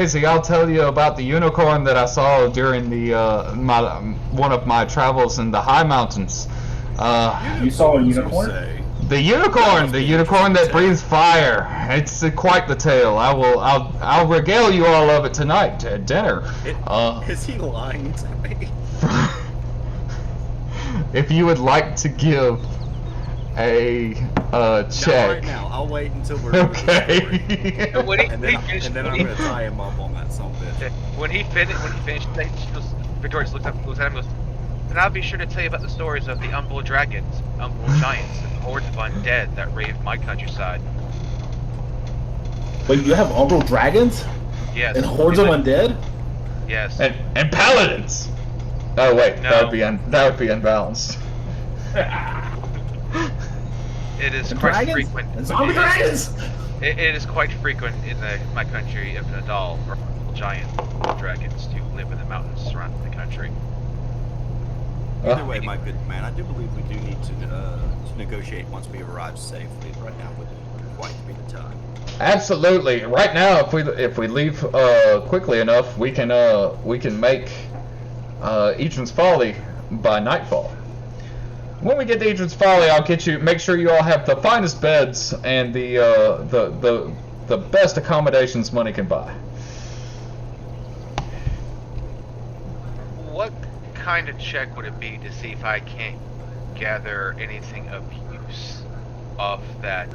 crazy. I'll tell you about the unicorn that I saw during the one of my travels in the high mountains. You saw a Unicorns, you unicorn? say? The must be an unicorn interesting that tale. breathes fire. It's quite the tale. I'll regale you all of it tonight at dinner. Is he lying to me? If you would like to give a Not check. right now. I'll wait until we're done with the story. Okay. And then I'm gonna tie him up on that son of a bitch. When he finished, Victoria just looks at him and goes, "And I'll be sure to tell you about the stories of the Umbral dragons, Umbral giants, and the hordes of undead that raved my countryside." Wait, you have umbral dragons? Yes. And hordes of undead? Yes. And paladins. Oh wait, No. that would be unbalanced. It is And quite dragons? frequent. And zombie dragons? It is quite frequent in my country of Nadal for giant dragons to live in the mountains surrounding the country. Either way, my good man, I do believe we do need to negotiate once we arrive safely. Right now wouldn't quite be the time. Absolutely. Right now, if we leave quickly enough, we can make Edrin's Folly by nightfall. When we get to Edrin's Folly, I'll make sure you all have the finest beds and the best accommodations money can buy. What kind of check would it be to see if I can't gather anything of use of that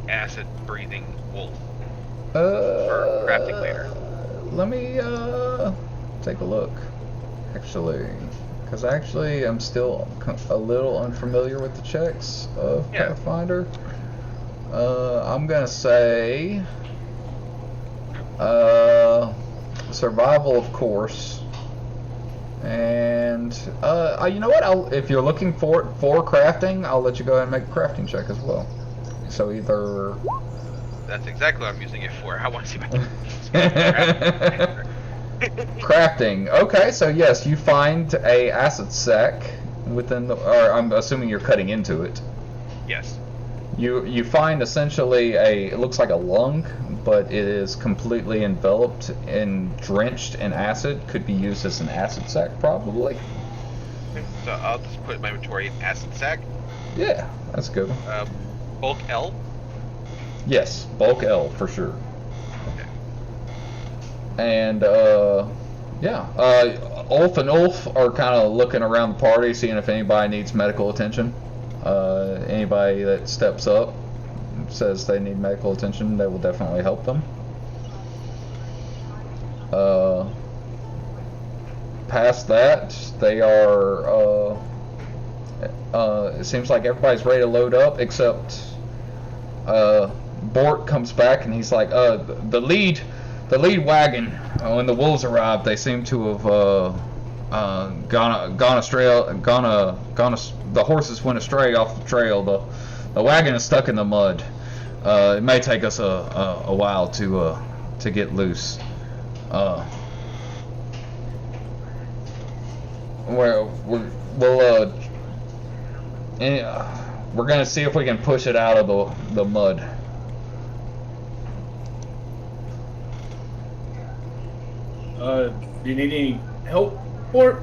acid-breathing wolf for crafting later? Let me take a look. Actually, because I'm still a little unfamiliar with the checks of Pathfinder. I'm gonna say survival, of course, and you know what? If you're looking for crafting, I'll let you go ahead and make a crafting check as well. So either. That's exactly what I'm using it for. I want to see if I can. Crafting. Okay, so yes, you find a acid sac within or I'm assuming you're cutting into it. Yes. You find essentially it looks like a lung, but it is completely enveloped and drenched in acid. Could be used as an acid sac, probably. So I'll just put in my inventory an acid sac. Yeah, that's a good one. Bulk L. Yes, bulk L for sure. Okay. And Ulf and Ulf are kind of looking around the party, seeing if anybody needs medical attention. Anybody that steps up says they need medical attention, they will definitely help them. Past that, they are. It seems like everybody's ready to load up, except Bort comes back and he's like, the lead wagon. When the wolves arrived, they seem to have gone astray. The horses went astray off the trail. The wagon is stuck in the mud. It may take us a while to get loose. We're gonna see if we can push it out of the mud. Do you need any help, Bort?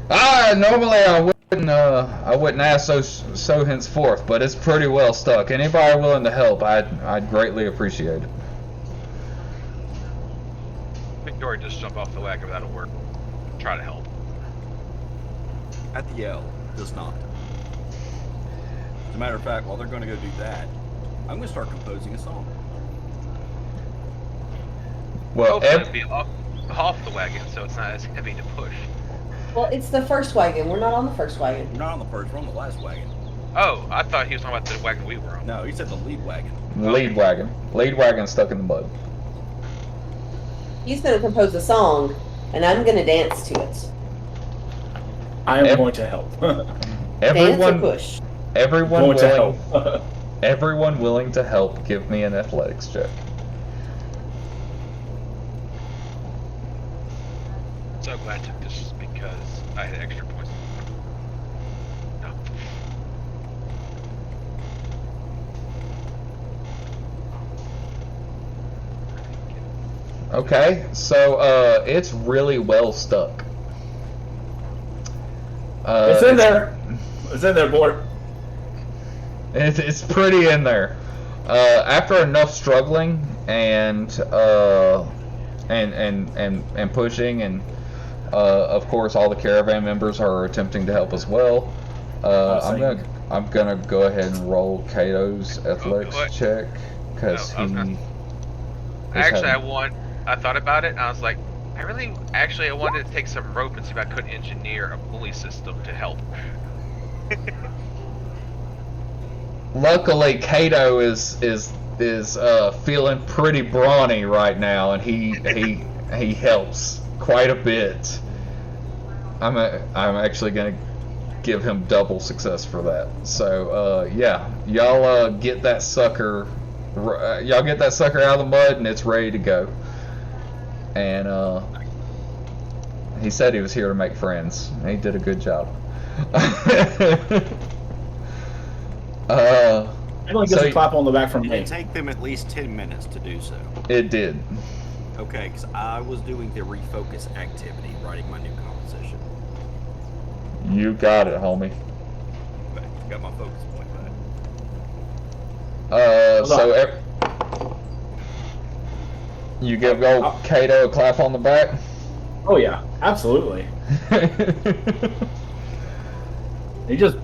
Normally I wouldn't ask so henceforth, but it's pretty well stuck. Anybody willing to help, I'd greatly appreciate it. Victoria just jump off the wagon, that'll work. Try to help. At the L does not. As a matter of fact, while they're going to go do that, I'm going to start composing a song. Well, It'd be off the wagon, so it's not as heavy to push. Well, it's the first wagon. We're not on the first wagon. We're not on the first, we're on the last wagon. Oh, I thought he was talking about the wagon we were on. No, he said the lead wagon. lead wagon stuck in the mud. He's going to compose a song, and I'm going to dance to it. I am going to help. Dance or push? Everyone going to willing, help. everyone willing to help, give me an athletics check. So glad I took this because I had extra points. No. Okay, so it's really well stuck. It's in there. It's in there, boy. It's pretty in there. After enough struggling and pushing, and of course all the caravan members are attempting to help as well. I'm gonna go ahead and roll Kato's athletics check because I thought about it and I was like, I wanted to take some rope and see if I could engineer a pulley system to help. Luckily, Kato is feeling pretty brawny right now, and he helps quite a bit. I'm actually gonna give him double success for that. So yeah, y'all get that sucker out of the mud, and it's ready to go. And he said he was here to make friends. And he did a good job. Everyone gets a clap on the back from Did me. it take them at least 10 minutes to do so? It did. Okay, because I was doing the refocus activity, writing my new composition. You got it, homie. Okay, got my focus point back. You give old Kato a clap on the back? Oh yeah, absolutely. He just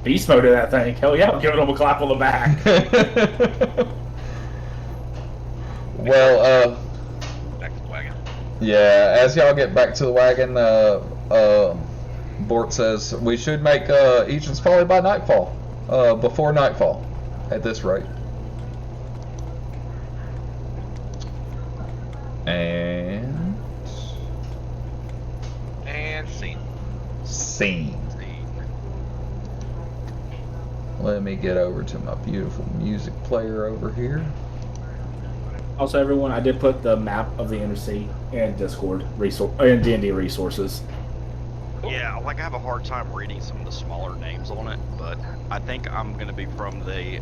beast moded that thing. Hell yeah, I'm giving him a clap on the back. Well, Back to the wagon. yeah, as y'all get back to the wagon, Bort says we should make Eaton's Folly by nightfall. Before nightfall, at this rate. And scene. Let me get over to my beautiful music player over here. Also, everyone, I did put the map of the Undersea in Discord and D&D resources. Yeah, like I have a hard time reading some of the smaller names on it, but I think I'm going to be from the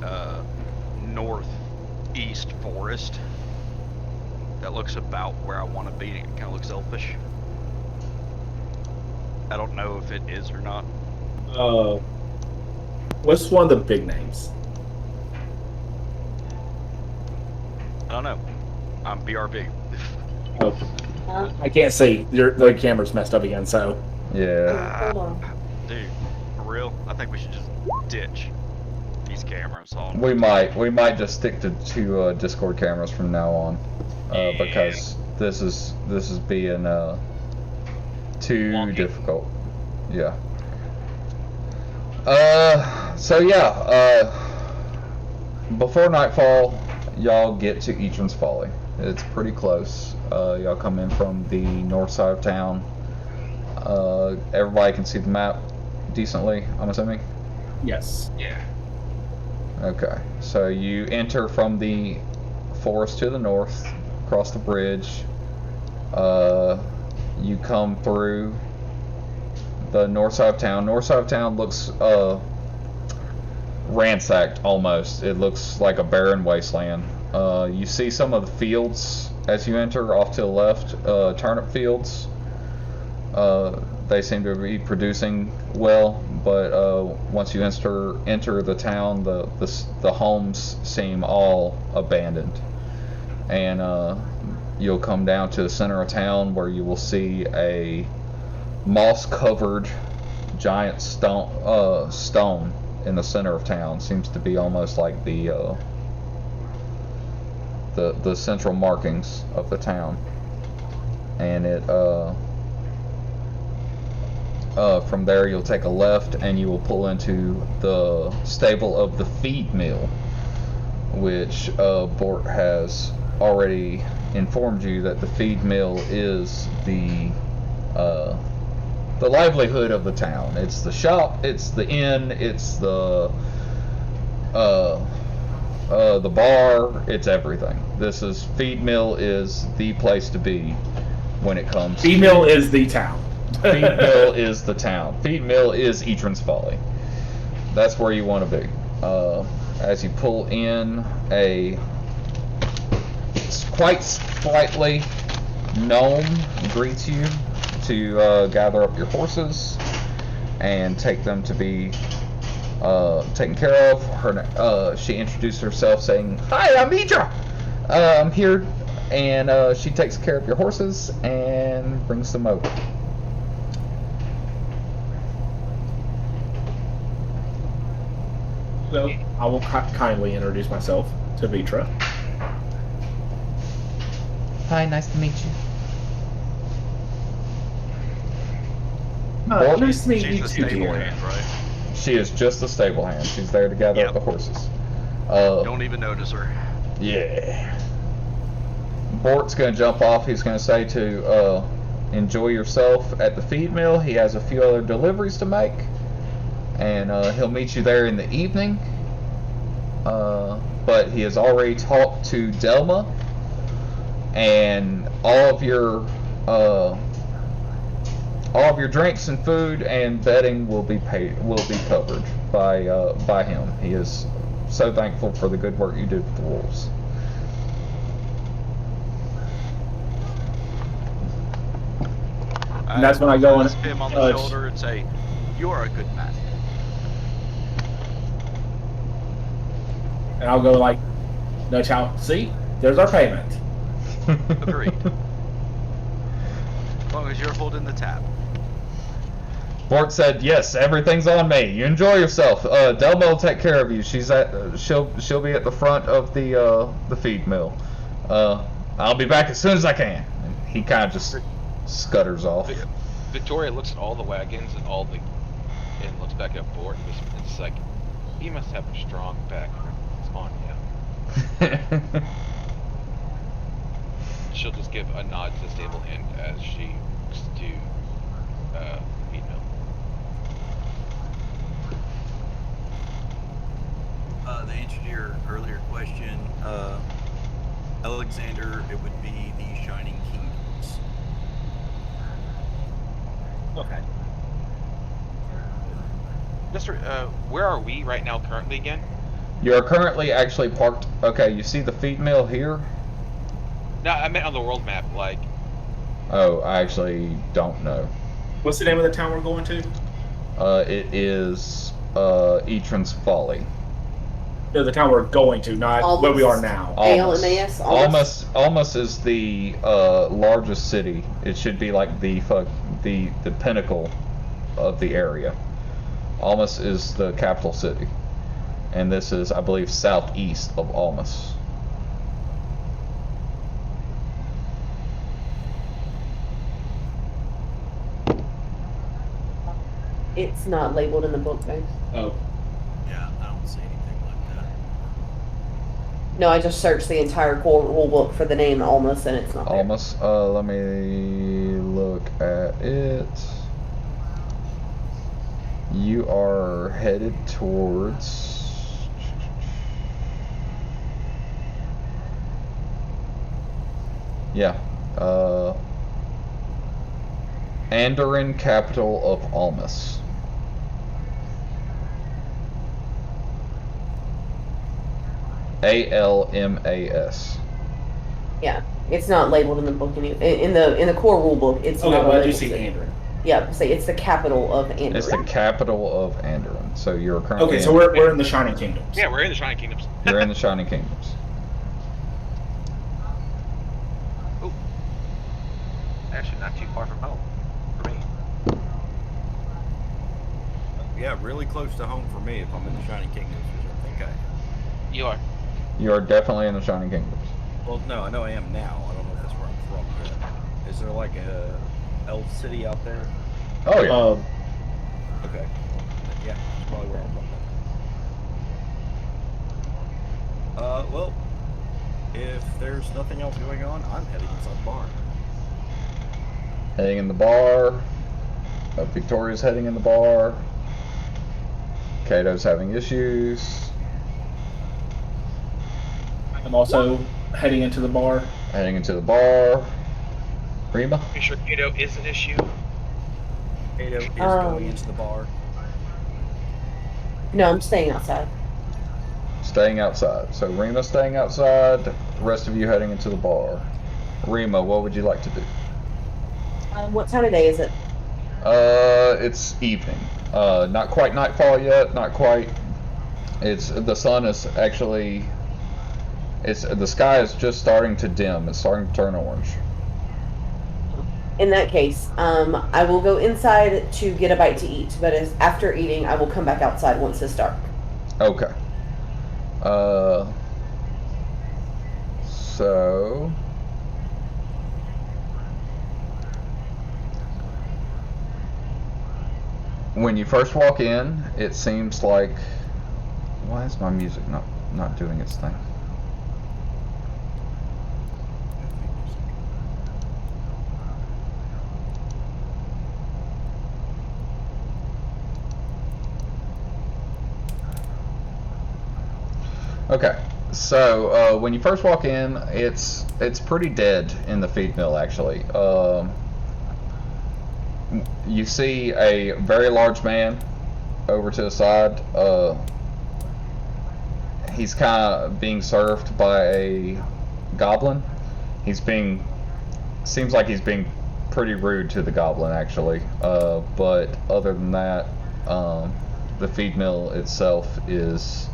northeast forest. That looks about where I want to be. It kind of looks elfish. I don't know if it is or not. What's one of the big names? I don't know. I'm BRB. Oh, I can't see. The camera's messed up again, so. Yeah. Hold on. Dude, for real? I think we should just ditch these cameras on. We might just stick to Discord cameras from now on, because this is being too Wonky. difficult. Yeah. So yeah, before nightfall, y'all get to Eatron's Folly. It's pretty close. Y'all come in from the north side of town. Everybody can see the map decently, I'm assuming? Yes. Yeah. Okay, so you enter from the forest to the north, across the bridge. You come through the north side of town. North side of town looks ransacked almost. It looks like a barren wasteland. You see some of the fields as you enter off to the left, turnip fields. They seem to be producing well, but once you enter the town, the homes seem all abandoned. And you'll come down to the center of town where you will see a moss-covered giant stone in the center of town. Seems to be almost like the central markings of the town. And it from there you'll take a left and you will pull into the stable of the feed mill, which Bort has already informed you that the feed mill is the livelihood of the town. It's the shop, it's the inn, it's the bar, it's everything. Feed mill is the place to be when it comes. Feed mill is the town. Feed mill is the town. Feed mill is Eatron's Folly. That's where you want to be. As you pull in a quite sprightly gnome greets you to gather up your horses and take them to be taken care of. She introduced herself saying, "Hi, I'm Idra. I'm here," and she takes care of your horses and brings them over. So I will kindly introduce myself to Vitra. Hi, nice to meet you. Nice to meet She's you the too, stable dear. hand, right? She is just a stable hand. She's there to gather up the horses. Don't even notice her. Yeah. Bort's going to jump off. He's going to say to enjoy yourself at the feed mill. He has a few other deliveries to make. And he'll meet you there in the evening. But he has already talked to Delma. And all of your drinks and food and bedding will be covered by him. He is so thankful for the good work you did with the wolves. And that's when I go and slap him on the shoulder and say, "You are a good man." And I'll go like, "No, chow. See, there's our payment." Agreed. As long as you're holding the tab. Bort said, "Yes, everything's on me. You enjoy yourself. Delma will take care of you. She'll be at the front of the feed mill. I'll be back as soon as I can." And he kind of just scutters off. Victoria looks at all the wagons and and looks back at Bort and it's like, he must have a strong background. It's on him. She'll just give a nod to the stable hand as she looks to feed mill. The answer to your earlier question, Alexander, it would be the Shining Kingdoms. Okay. Just where are we right now currently again? You are currently actually parked. Okay, you see the feed mill here? No, I meant on the world map, like. Oh, I actually don't know. What's the name of the town we're going to? It is Etran's Folly. No, the town we're going to, not where we are now. ALMAS? Almas is the largest city. It should be like the pinnacle of the area. Almas is the capital city, and this is, I believe, southeast of Almas. It's not labeled in the book, guys. Oh. Yeah, I don't see anything like that. No, I just searched the entire core rule book for the name Almas, and it's not there. Almas. Let me look at it. You are headed towards. Yeah. Andoran, capital of Almas. ALMAS. Yeah, it's not labeled in the book. In the core rule book, it's Okay, not well, I do labeled. see Andrew. Yeah, say it's the capital of Andoran. It's the capital of Andoran. So you're currently. Okay, so we're in the Shining Kingdoms. Yeah, we're in the Shining Kingdoms. You're in the Shining Kingdoms. Ooh. Actually, not too far from home for me. Yeah, really close to home for me if I'm in the Shining Kingdoms, which I think I am. You are. You are definitely in the Shining Kingdoms. Well, no, I know I am now. I don't know if that's where I'm from yet. Is there like a elf city out there? Oh yeah. Okay. Yeah, that's probably where I'm from then. Well, if there's nothing else going on, I'm heading inside the bar. Heading in the bar. Victoria's heading in the bar. Kato's having issues. I'm also heading into the bar. Heading into the bar. Rima? Make sure Kato is an issue. Kato is going into the bar. No, I'm staying outside. Staying outside. So Rima's staying outside. the rest of you heading into the bar. Rima, what would you like to do? What time of day is it? It's evening. Not quite nightfall yet. Not quite. It's the sun is actually. The sky is just starting to dim. It's starting to turn orange. In that case, I will go inside to get a bite to eat. But after eating, I will come back outside once it's dark. Okay. So. When you first walk in, it seems like, why is my music not doing its thing? Okay, so when you first walk in, it's pretty dead in the feed mill actually. You see a very large man over to the side. He's kind of being served by a goblin. Seems like he's being pretty rude to the goblin actually. But other than that, the feed mill itself is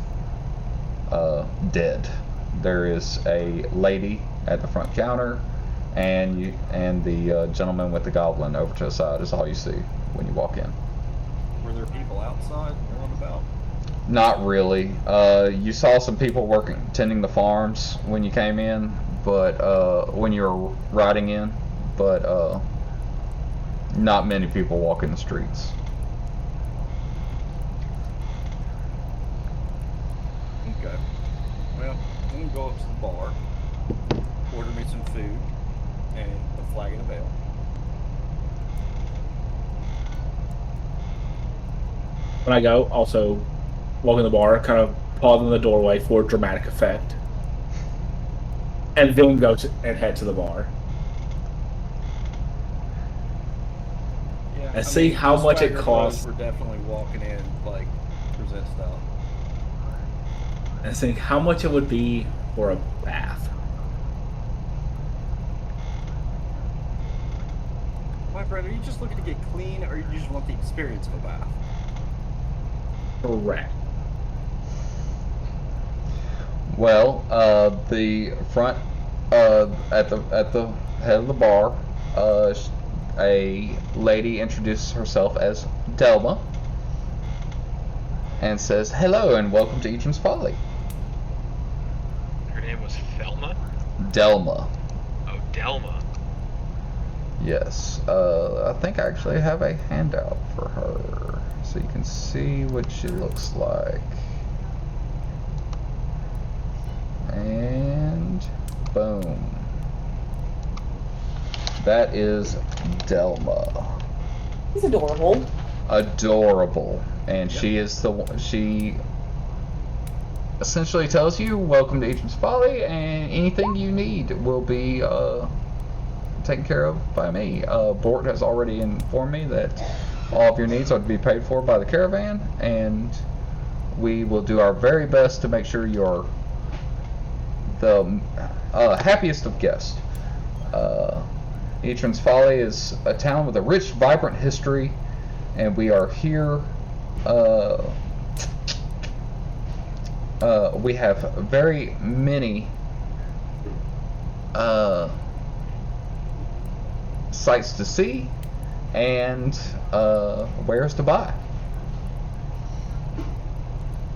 dead. There is a lady at the front counter. And the gentleman with the goblin over to the side is all you see when you walk in. Were there people outside milling about? Not really. You saw some people tending the farms when you came in, but when you were riding in, but not many people walking the streets. Okay. Well, I'm gonna go up to the bar, order me some food, and a flagon of ale. When I go, also walk in the bar, kind of pause in the doorway for dramatic effect, and then go and head to the bar. Yeah, And see how the much it swagger costs. bros were definitely walking in like present style. And think how much it would be for a bath. My friend, are you just looking to get clean, or you just want the experience of a bath? Correct. Well, the front at the head of the bar, a lady introduces herself as Delma and says, "Hello and welcome to Eatram's Folly." Her name was Thelma? Delma. Oh, Delma. Yes. I think I actually have a handout for her, so you can see what she looks like. And boom. That is Delma. He's adorable. Adorable. And she is she essentially tells you, welcome to Agent's Folly, and anything you need will be taken care of by me. Bort has already informed me that all of your needs are to be paid for by the caravan, and we will do our very best to make sure you're the happiest of guests. Eatram's Folly is a town with a rich, vibrant history, and we are here. We have very many sights to see and wares to buy.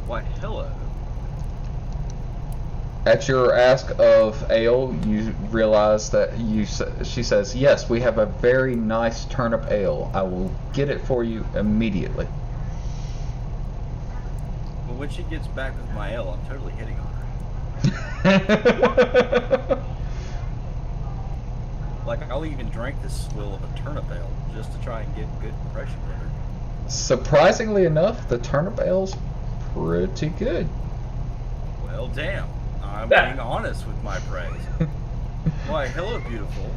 Why, hello. At your ask of ale, you realize that she says, "Yes, we have a very nice turnip ale. I will get it for you immediately." Well, when she gets back with my ale, I'm totally hitting on her. Like, I'll even drink this swill of a turnip ale just to try and get a good impression of her. Surprisingly enough, the turnip ale's pretty good. Well, damn. I'm being honest with my praise. Why, hello, beautiful.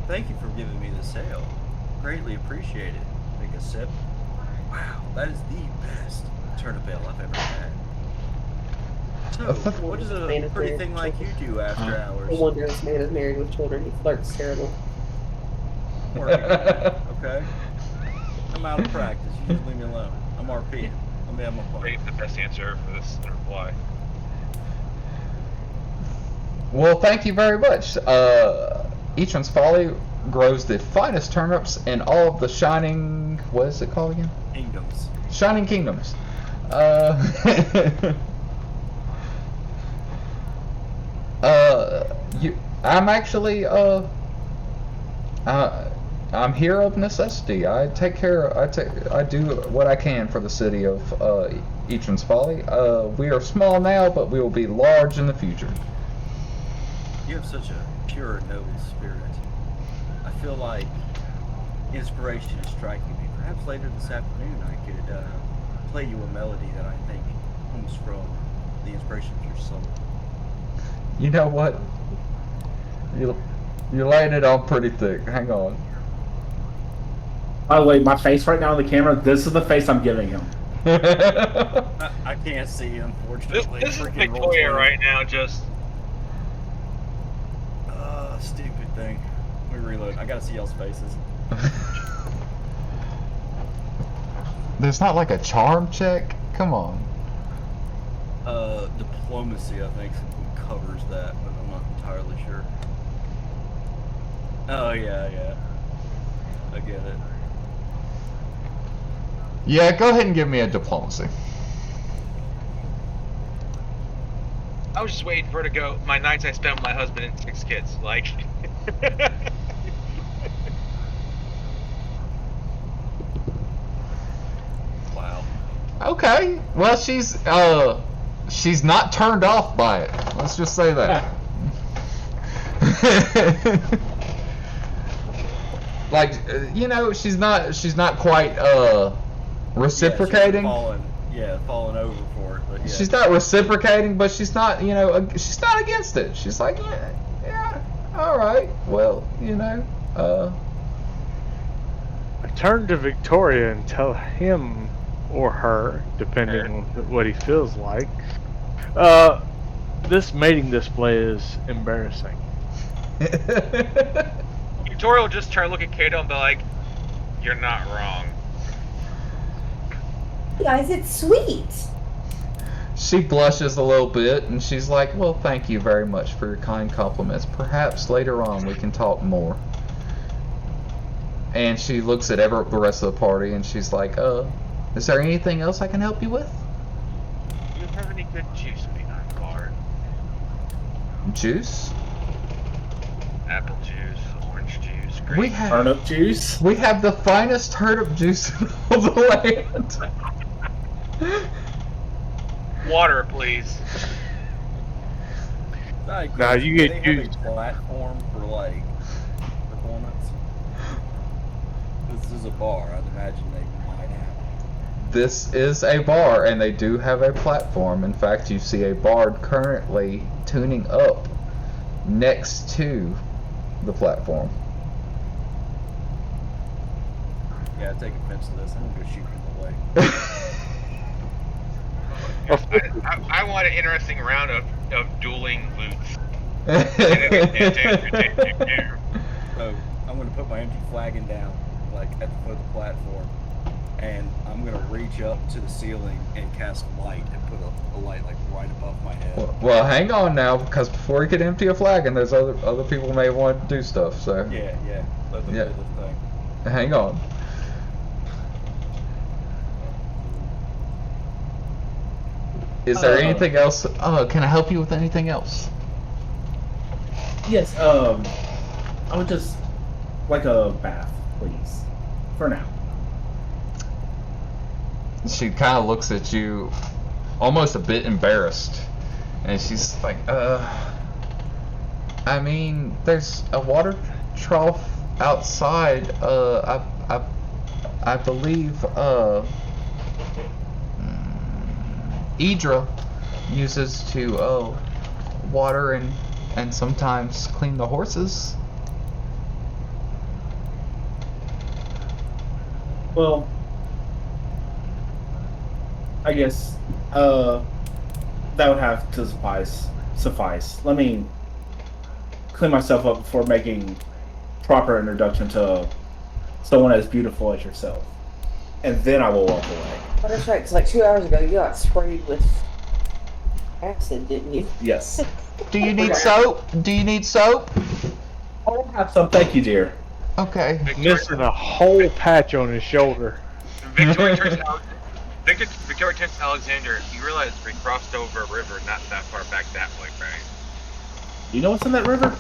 Thank you for giving me this ale. Greatly appreciate it. Take a sip. Wow, that is the best turnip ale I've ever had. So, what does a Man is pretty married thing with like you children. do after hours? No wonder this man is married with children. He flirts terrible. I'm working on it, okay? I'm out of practice. You just leave me alone. I'm RP. Let me have my fun. Great, the best answer for this reply. Well, thank you very much. Eachman's Folly grows the finest turnips in all of the Shining. What is it called again? Kingdoms. Shining Kingdoms. I'm actually I'm here of necessity. I do what I can for the city of Eachman's Folly. We are small now, but we will be large in the future. You have such a pure and noble spirit. I feel like inspiration is striking me. Perhaps later this afternoon I could play you a melody that I think comes from the inspiration of your soul. You know what? You're laying it on pretty thick. Hang on. By the way, my face right now on the camera, this is the face I'm giving him. I can't see, unfortunately. This is Freaking Victoria roll right now, just. Stupid thing. Let me reload. I gotta see y'all's faces. There's not like a charm check? Come on. Diplomacy, I think, covers that, but I'm not entirely sure. Oh, yeah. I get it. Yeah, go ahead and give me a diplomacy. I was just waiting for her to go. My nights I spent with my husband and 6 kids. Like. Wow. Okay. Well, she's not turned off by it. Let's just say that. Like, she's not quite reciprocating. Yeah, falling over for it. But yeah. She's not reciprocating, but she's not, she's not against it. She's like, yeah, all right. Well, I turn to Victoria and tell him or her, depending on what he feels like, this mating display is embarrassing. Victoria will just turn, look at Kato, and be like, "You're not wrong." Guys, it's sweet. She blushes a little bit, and she's like, well, thank you very much for your kind compliments. Perhaps later on we can talk more. And she looks at the rest of the party, and she's like, is there anything else I can help you with? Do you have any good juice behind the bar? Juice? Apple juice, orange juice, grape. We have Turnip juice. We have the finest turnip juice in all the land. Water, please. Now you get do they have used. a platform for like performance. This is a bar. I'd imagine they might have. This is a bar, and they do have a platform. In fact, you see a bard currently tuning up next to the platform. Yeah, I take offense to this. I'm gonna go shoot people away. I want an interesting round of dueling loots. So I'm gonna put my empty flagon down, like at the foot of the platform, and I'm gonna reach up to the ceiling and cast light and put a light like right above my head. Well, hang on now, because before you can empty a flagon, there's other people may want to do stuff. So Yeah. Let them Yeah. do this thing. hang on. Is there anything else? Can I help you with anything else? Yes, I would just like a bath, please. For now. She kind of looks at you, almost a bit embarrassed, and she's like, I mean, there's a water trough outside. I believe, Idra uses to water and sometimes clean the horses. Well, I guess, that would have to suffice. Let me clean myself up before making proper introduction to someone as beautiful as yourself. And then I will walk away. Oh, that's right, because like 2 hours ago, you got sprayed with acid, didn't you? Yes. Do you need soap? Do you need soap? I will have some. Thank you, dear. Okay. Missing a whole patch on his shoulder. Victoria turns to Alexander. You realize we crossed over a river not that far back that way, right? You know what's in that river?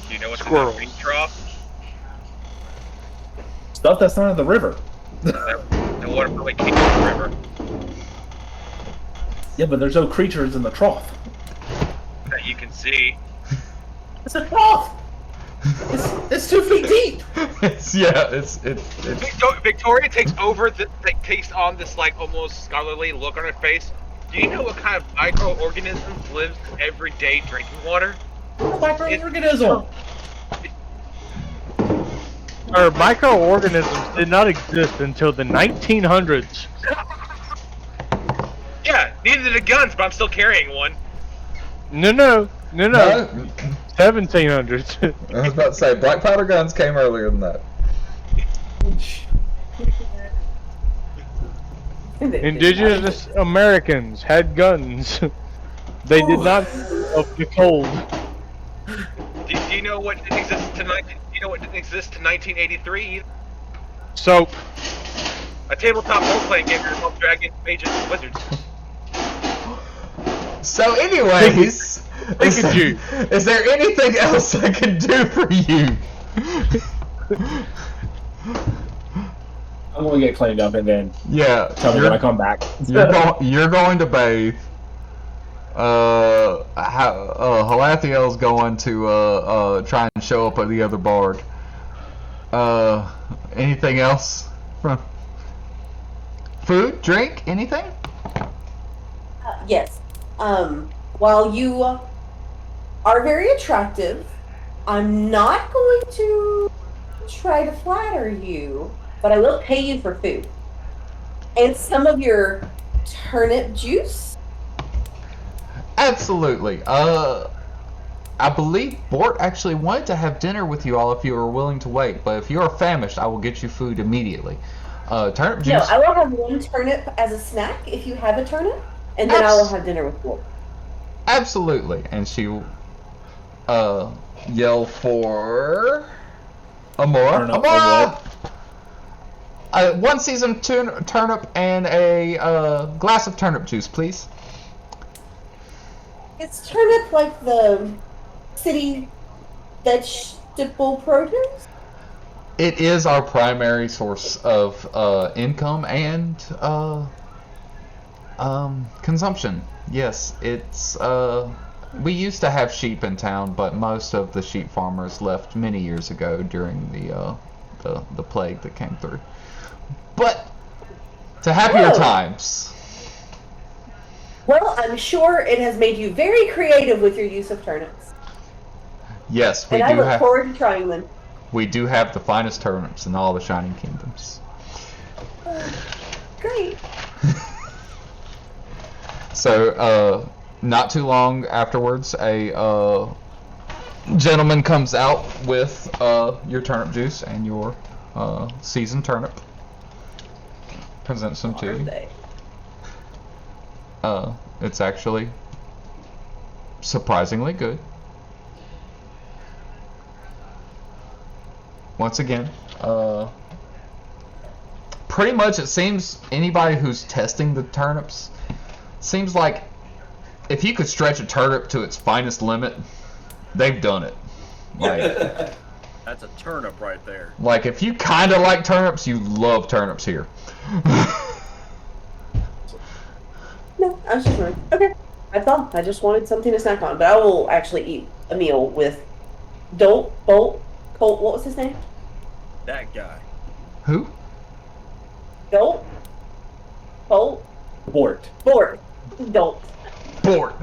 Do you know what's Squirrels. in that big trough? Stuff that's not in the river. The water probably came from the river Yeah, but there's no creatures in the trough. that you can see. It's a trough. It's 2 feet deep. It's Victoria takes takes on this like almost scholarly look on her face. Do you know what kind of microorganisms lives every day drinking water? Microorganism. Or microorganisms did not exist until the 1900s. Yeah, neither did the guns, but I'm still carrying one. No. No, 1700s. I was about to say black powder guns came earlier than that. Indigenous Americans had guns. They did not of the cold. Do you know what didn't exist to 1983? Soap. A tabletop role-playing game to help dragons, mages, and wizards. So, anyways, Pikachu. is there anything else I can do for you? I'm gonna get cleaned up and then Yeah, tell me when I come back. you're going to bathe. Halathiel's going to try and show up at the other bard. Anything else? Food, drink, anything? Yes. While you are very attractive, I'm not going to try to flatter you, but I will pay you for food. And some of your turnip juice. Absolutely. I believe Bort actually wanted to have dinner with you all if you were willing to wait, but if you are famished, I will get you food immediately. Turnip juice. No, I will have one turnip as a snack if you have a turnip, and then I will have dinner with Bort. Absolutely. And she will yell for Amora. Turnip Amora! One seasoned turnip and a glass of turnip juice, please. Is turnip like the city vegetable produce? It is our primary source of income and consumption. Yes, it's we used to have sheep in town, but most of the sheep farmers left many years ago during the plague that came through. But to happier times. Well, I'm sure it has made you very creative with your use of turnips. Yes, And I look forward to trying them. We do have the finest turnips in all the Shining Kingdoms. Great. So, not too long afterwards, a gentleman comes out with your turnip juice and your seasoned turnip. Presents them to you. It's actually surprisingly good. Once again, pretty much it seems anybody who's testing the turnips seems like if you could stretch a turnip to its finest limit, they've done it. Like, That's a turnip right there. like if you kind of like turnips, you love turnips here. No, I was just wondering. Okay, that's all. I just wanted something to snack on, but I will actually eat a meal with Colt. What was his name? That guy. Who? Colt. Bort. Dolt. Bort.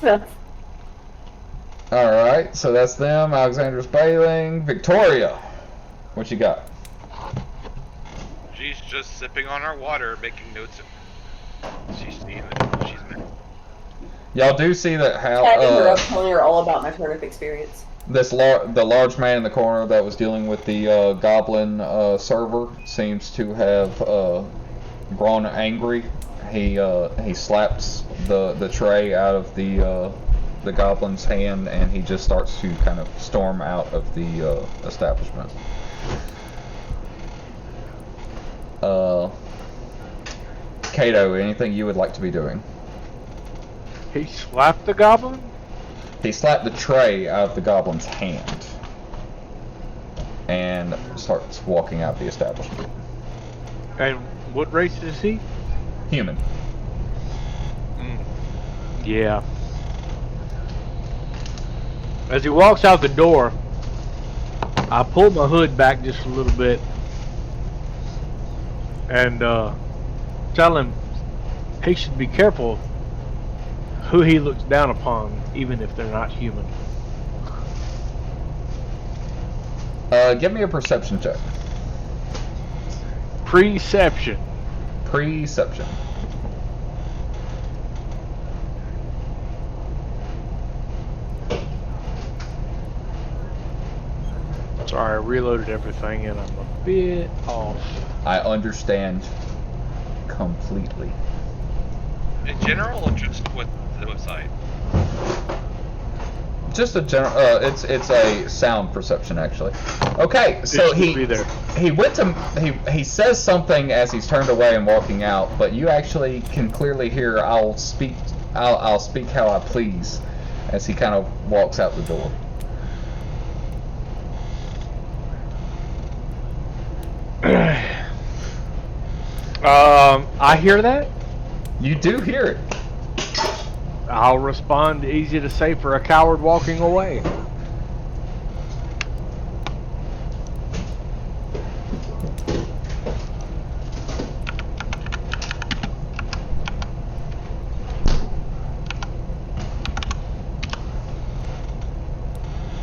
Yeah. Alright, so that's them. Alexander's bailing. Victoria, what you got? She's She's just sipping on her water, making notes of she's seeing what she's meant. Y'all do see that Tagging her up, telling her all about my turnip experience. the large man in the corner that was dealing with the goblin server seems to have grown angry. He slaps the tray out of the goblin's hand, and he just starts to kind of storm out of the establishment. Kato, anything you would like to be doing? He slapped the goblin? He slapped the tray out of the goblin's hand and starts walking out the establishment. And what race is he? Human. Yeah. As he walks out the door, I pull my hood back just a little bit and tell him he should be careful who he looks down upon, even if they're not human. Give me a perception check. Perception. Perception. Sorry, I reloaded everything and I'm a bit off. I understand completely. In general, or just with the website? Just a general. It's a sound perception actually. Okay, so he went to he says something as he's turned away and walking out, but you actually can clearly hear I'll speak how I please as he kind of walks out the door. I hear that. You do hear it. I'll respond, easy to say for a coward walking away.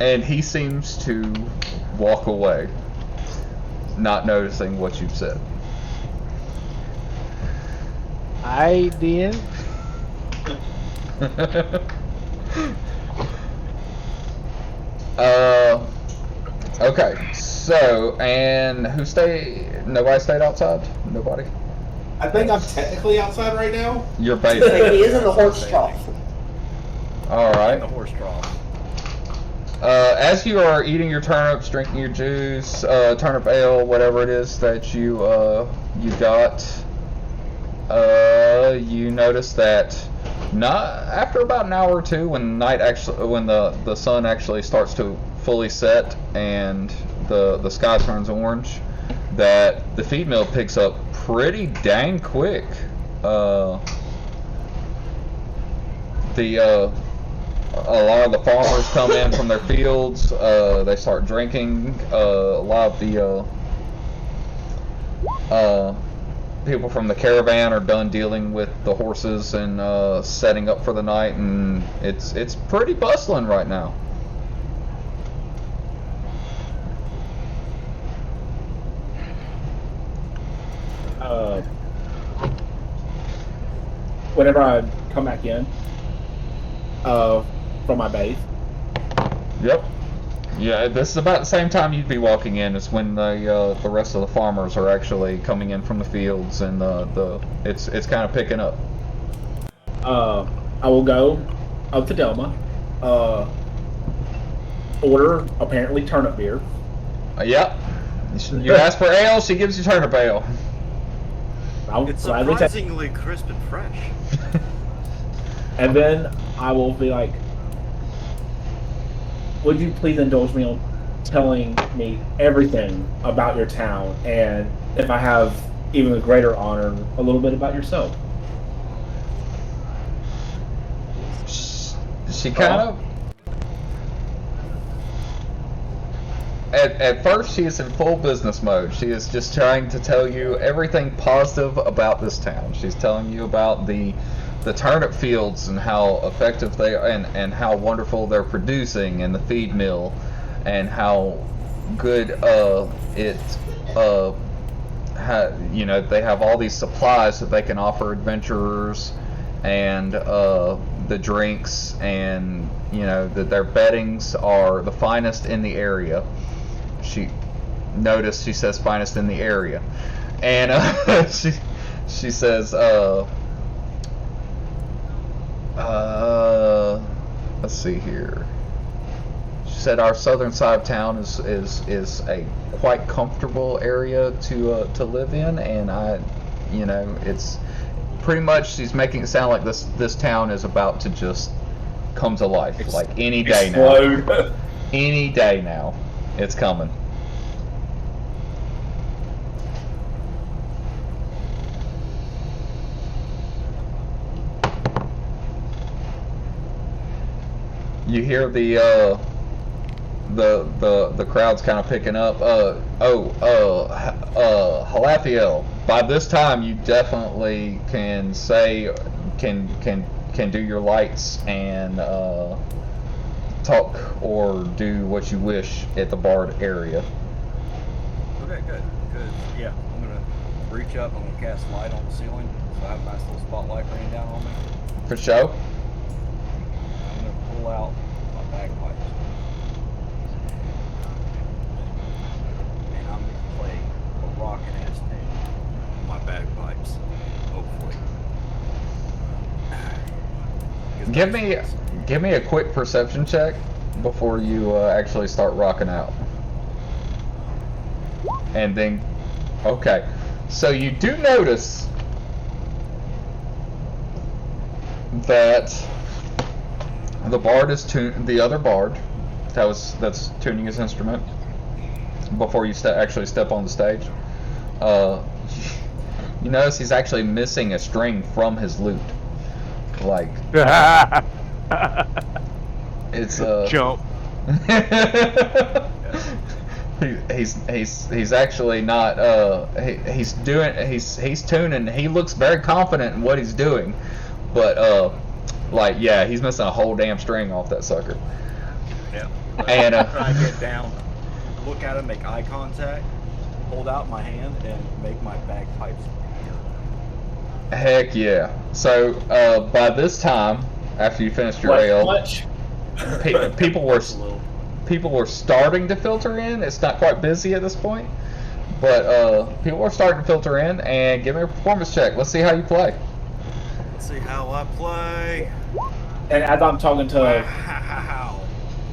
And he seems to walk away, not noticing what you've said. I did. Okay, so, and nobody stayed outside? Nobody? I think I'm technically outside right now. You're bathing. He is in the horse trough. Alright. The horse trough. As you are eating your turnips, drinking your juice, turnip ale, whatever it is that you got, you notice that not after about an hour or two, when the sun actually starts to fully set and the sky turns orange, that the feed mill picks up pretty dang quick. A lot of the farmers come in from their fields. They start drinking. A lot of the people from the caravan are done dealing with the horses and setting up for the night, and it's pretty bustling right now. Whenever I come back in from my base. Yep. Yeah, this is about the same time you'd be walking in. Is when the rest of the farmers are actually coming in from the fields, and it's kind of picking up. I will go up to Delma, order apparently turnip beer. Yep. You ask for ale, she gives you turnip ale. I'll It's gladly take. surprisingly crisp and fresh. And then I will be like, would you please indulge me on telling me everything about your town, and if I have even a greater honor, a little bit about yourself? She kind of... At first, she is in full business mode. She is just trying to tell you everything positive about this town. She's telling you about the turnip fields and how effective they are, and how wonderful they're producing, and the feed mill, and how good it they have all these supplies that they can offer adventurers, and the drinks, and that their beddings are the finest in the area. She says finest in the area, and she says let's see here. She said our southern side of town is a quite comfortable area to live in, and it's pretty much, she's making it sound like this town is about to just come to life, like any day explode. now. Any day now, it's coming. You hear the crowd's kind of picking up. Halathiel. By this time, you definitely can do your lights and talk or do what you wish at the bard area. Okay, good. Yeah, I'm gonna reach up. I'm gonna cast light on the ceiling, so I have a nice little spotlight raining down on me. For show. I'm gonna pull out my bagpipes, and I'm gonna play a rockin' ass tune on my bagpipes. Hopefully. Give me a quick perception check before you actually start rocking out. And then, okay. So you do notice that the bard is the other bard that's tuning his instrument before you actually step on the stage. You notice he's actually missing a string from his lute. Like it's jump. He's actually not he's tuning. He looks very confident in what he's doing, but he's missing a whole damn string off that sucker. Yeah. And try to get down, look at him, make eye contact, hold out my hand, and make my bagpipes appear. Heck yeah. So by this time, after you finished your ale, people were starting to filter in. It's not quite busy at this point, but people are starting to filter in. And give me a performance check. Let's see how you play. Let's see how I play. And as I'm talking to Wow.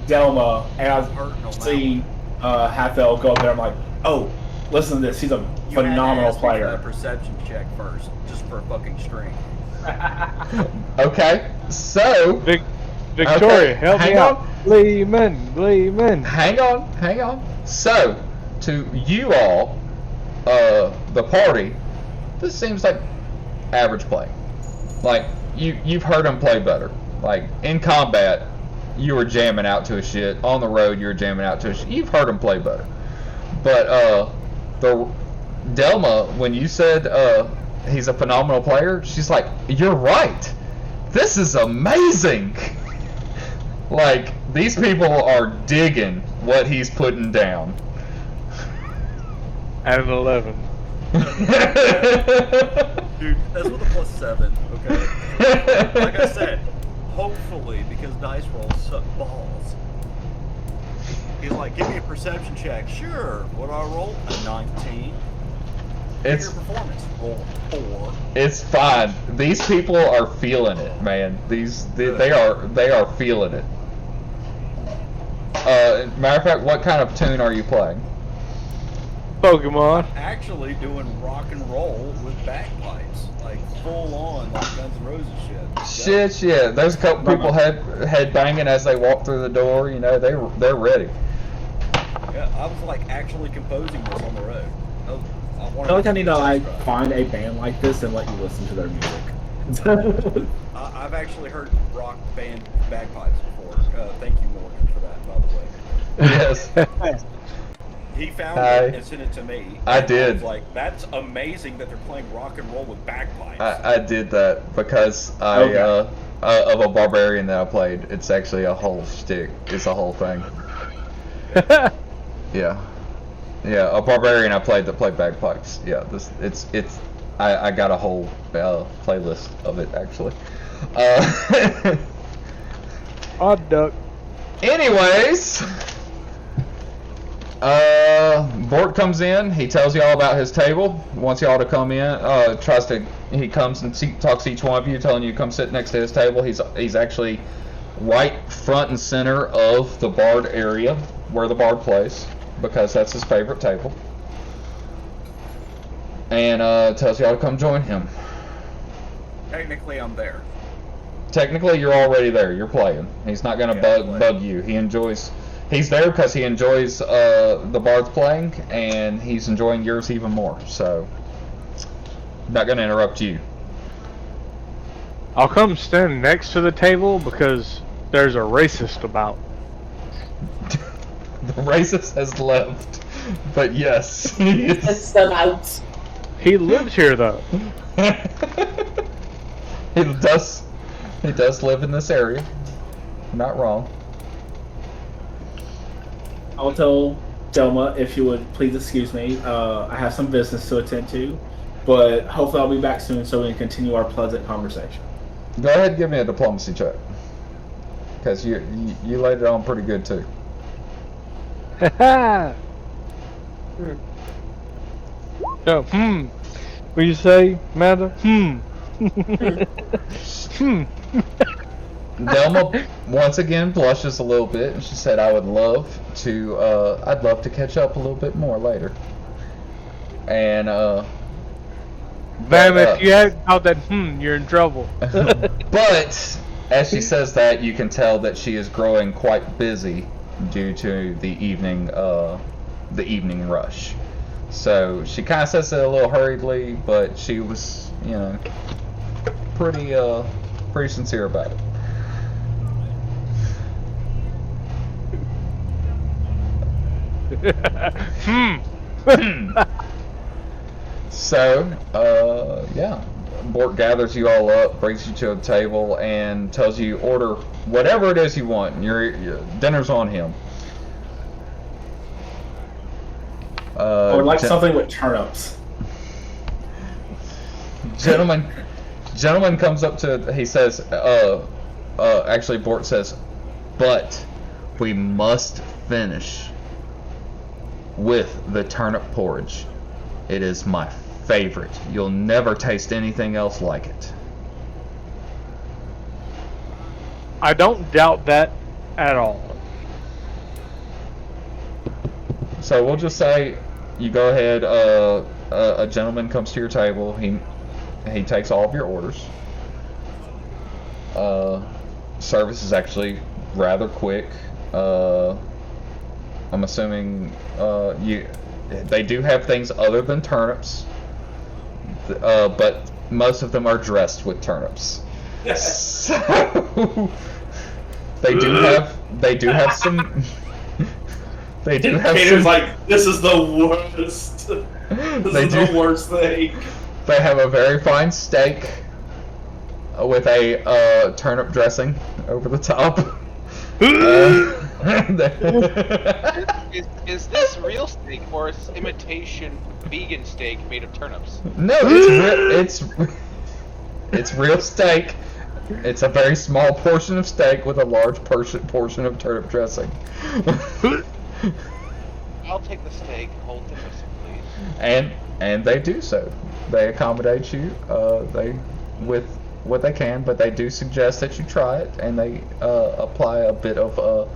Delma, and I Hurting on see Half-Elf go up there, I'm like, oh, listen to this. He's a You phenomenal had to ask me for player. that perception check first, just for a fucking string. Okay, so Victoria, okay, help me hang out. on. Gleeman. Hang on. So, to you all, the party, this seems like average play. Like, you've heard him play better. Like, in combat, you were jamming out to his shit. On the road, you were jamming out to his shit. You've heard him play better. But, the Delma, when you said, he's a phenomenal player, she's like, you're right. This is amazing. Like, these people are digging what he's putting down. At an 11. Dude, that's with a +7, okay? Like I said, hopefully, because dice rolls suck balls. He's like, give me a perception check. Sure. What do I roll? A 19. It's Your performance. Roll 4. it's fine. These people are feeling it, man. They are feeling it. Matter of fact, what kind of tune are you playing? Pokemon. Actually doing rock and roll with bagpipes. Like, full on, like Guns N' Roses shit. Shit, yeah. There's a couple people head banging as they walk through the door. You know, they're ready. Yeah, I was like actually composing this on the road. I feel like I need to like find a band like this and let you listen to their music. I've actually heard rock band bagpipes before. Thank you, Morgan, for that, by the way. Yes. He found it and sent it to me. I did. I was like, that's amazing that they're playing rock and roll with bagpipes. I did that because of a barbarian that I played. It's actually a whole shtick. It's a whole thing. Yeah. Yeah, a barbarian I played that played bagpipes. Yeah, I got a whole playlist of it actually. Odd duck. Anyways, Bort comes in. He tells y'all about his table. Wants y'all to come in. He comes and talks to each one of you, telling you to come sit next to his table. He's actually right front and center of the bard area where the bard plays, because that's his favorite table. And tells y'all to come join him. Technically, I'm there. Technically, you're already there. You're playing. He's not gonna bug you. He's there because he enjoys the bard's playing, and he's enjoying yours even more. So, not gonna interrupt you. I'll come stand next to the table because there's a racist about. The racist has left, but yes, he is. It's them out. He lives here though. He does live in this area. Not wrong. I'll tell Delma if you would please excuse me. I have some business to attend to, but hopefully I'll be back soon so we can continue our pleasant conversation. Go ahead and give me a diplomacy check, because you laid it on pretty good too. No, What you say, Amanda? Delma once again blushes a little bit, and she said, I'd love to catch up a little bit more later. And Bam, if you haven't called that you're in trouble. but as she says that, you can tell that she is growing quite busy due to the evening rush. So she kind of says it a little hurriedly, but she was, pretty sincere about it. So, yeah. Bort gathers you all up, brings you to a table, and tells you order whatever it is you want. Your dinner's on him. I would like something with turnips. Gentleman comes up to, he says, actually Bort says, but we must finish with the turnip porridge. It is my favorite. You'll never taste anything else like it. I don't doubt that at all. So we'll just say you go ahead, a gentleman comes to your table, he takes all of your orders. Service is actually rather quick. I'm assuming they do have things other than turnips, but most of them are dressed with turnips. So they do have some. They do have Cater's like, this is the worst. The worst thing. They have a very fine steak with a turnip dressing over the top. Is this real steak or is imitation vegan steak made of turnips? No, it's real steak. It's a very small portion of steak with a large portion of turnip dressing. I'll take the steak. Hold the dressing, please. And they do so. They accommodate you. With what they can, but they do suggest that you try it, and they apply a bit of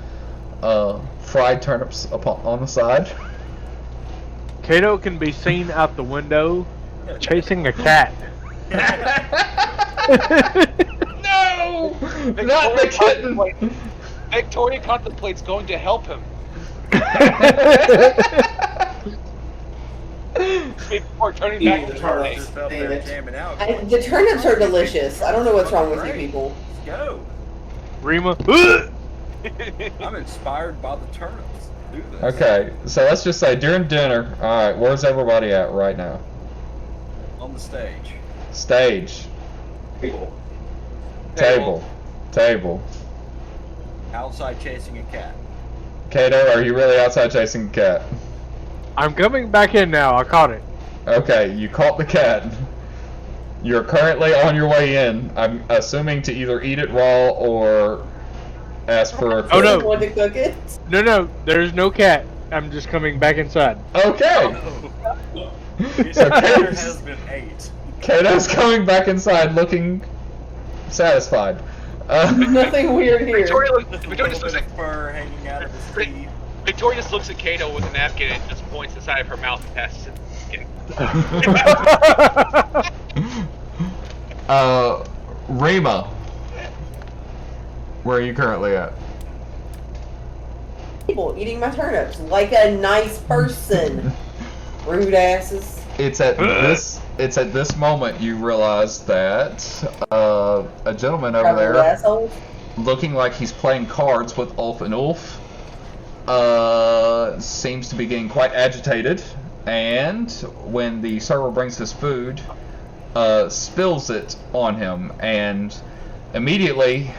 fried turnips on the side. Kato can be seen out the window chasing a cat. No! Not the kitten! Victoria contemplates going to help him. Before turning back to the turnips. The turnips are delicious. I don't know what's wrong with you people. Let's go. Rima. I'm inspired by the turnips. Do this. Okay, so let's just say during dinner, alright, where's everybody at right now? On the stage. Stage. Table. Outside chasing a cat. Kato, are you really outside chasing a cat? I'm coming back in now. I caught it. Okay, you caught the cat. You're currently on your way in. I'm assuming to either eat it raw or ask for a Oh, no. Want to cook it? No, there's no cat. I'm just coming back inside. Okay. So There Kato's, has been 8. Kato's coming back inside looking satisfied. Nothing weird here. Victoria just looks at Fur hanging out of his teeth. Victoria just looks at Kato with a napkin and just points inside of her mouth and passes it. Rima, where are you currently at? People eating my turnips like a nice person. Rude asses. It's at this moment you realize that a gentleman over Rude there, assholes. looking like he's playing cards with Ulf and Ulf, seems to be getting quite agitated, and when the server brings his food, spills it on him, and immediately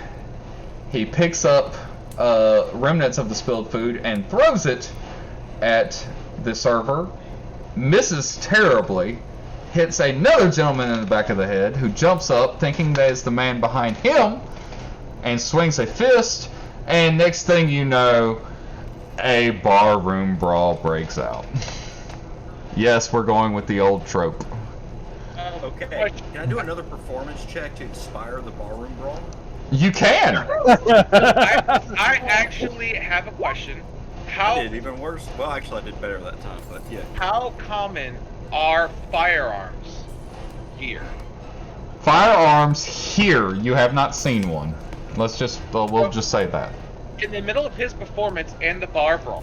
he picks up remnants of the spilled food and throws it at the server, misses terribly, hits another gentleman in the back of the head, who jumps up thinking that is the man behind him and swings a fist, and next thing you know, a barroom brawl breaks out. Yes, we're going with the old trope. Okay. Can I do another performance check to inspire the barroom brawl? You can! I actually have a question. I did even worse. Well, actually, I did better that time, but yeah. How common are firearms here? Firearms here, you have not seen one. Let's just, we'll just say that. In the middle of his performance and the bar brawl,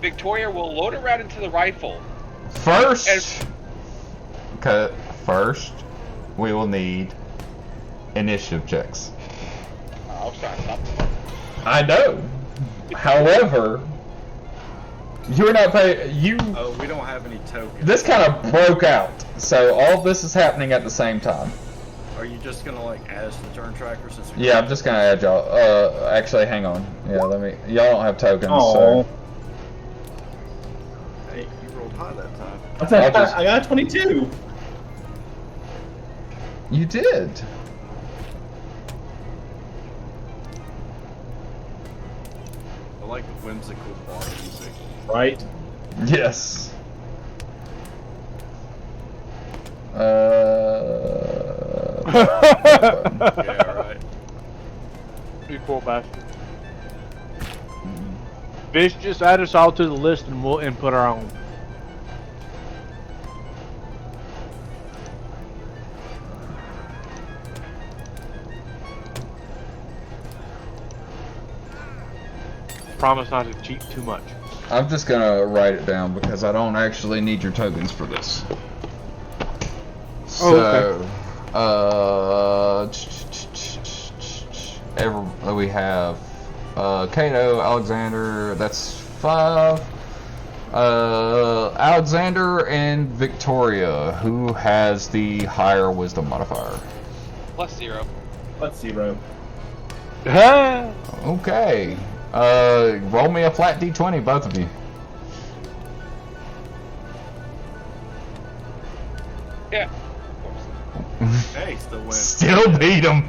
Victoria will load around into the rifle. First, we will need initiative checks. Oh, sorry, stop. I know. However, you're not paying. Oh, we don't have any tokens. This kind of broke out, so all this is happening at the same time. Are you just gonna like add us to the turn tracker since we Yeah, I'm just gonna add y'all. Actually, hang on. Yeah, y'all don't have tokens. Oh. So. Hey, you rolled high that time. I got 22. You did. I like the whimsical bar music. Right? Yes. Yeah, right. You poor bastard. Bitch, just add us all to the list and we'll input our own. Promise not to cheat too much. I'm just gonna write it down because I don't actually need your tokens for this. So, we have Kato, Alexander. That's 5. Alexander and Victoria. Who has the higher wisdom modifier? +0. +0. Okay. Roll me a flat d20, both of you. Yeah. Hey, still win. Still beat him.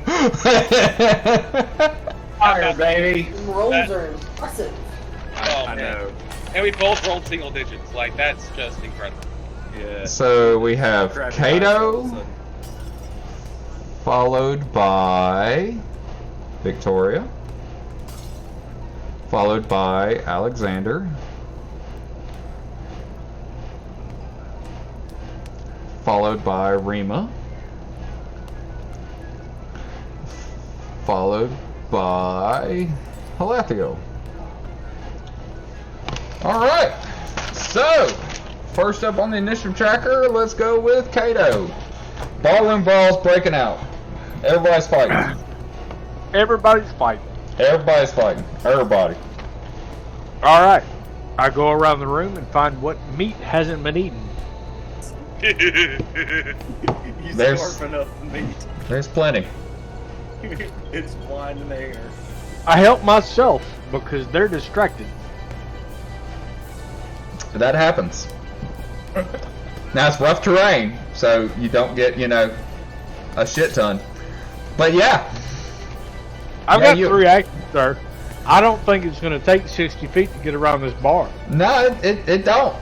Fire, baby. Rolls are impressive. Oh, I man. know. And we both rolled single digits. Like, that's just incredible. Yeah. So we have Crappy dice all of a Kato, sudden. followed by Victoria, followed by Alexander, followed by Rima, followed by Halethio. Alright, so first up on the initiative tracker, let's go with Kato. Ballroom brawls breaking out. Everybody's fighting. Everybody's fighting. Everybody's fighting. Everybody. Alright. I go around the room and find what meat hasn't been eaten. You There's- scarf enough meat. There's plenty. It's blind in the air. I help myself because they're distracted. that happens. Now it's rough terrain, so you don't get, a shit ton. But yeah. I've Yeah, got 3 actions, sir. I don't think it's going to take 60 feet to get around this bar. No, it don't.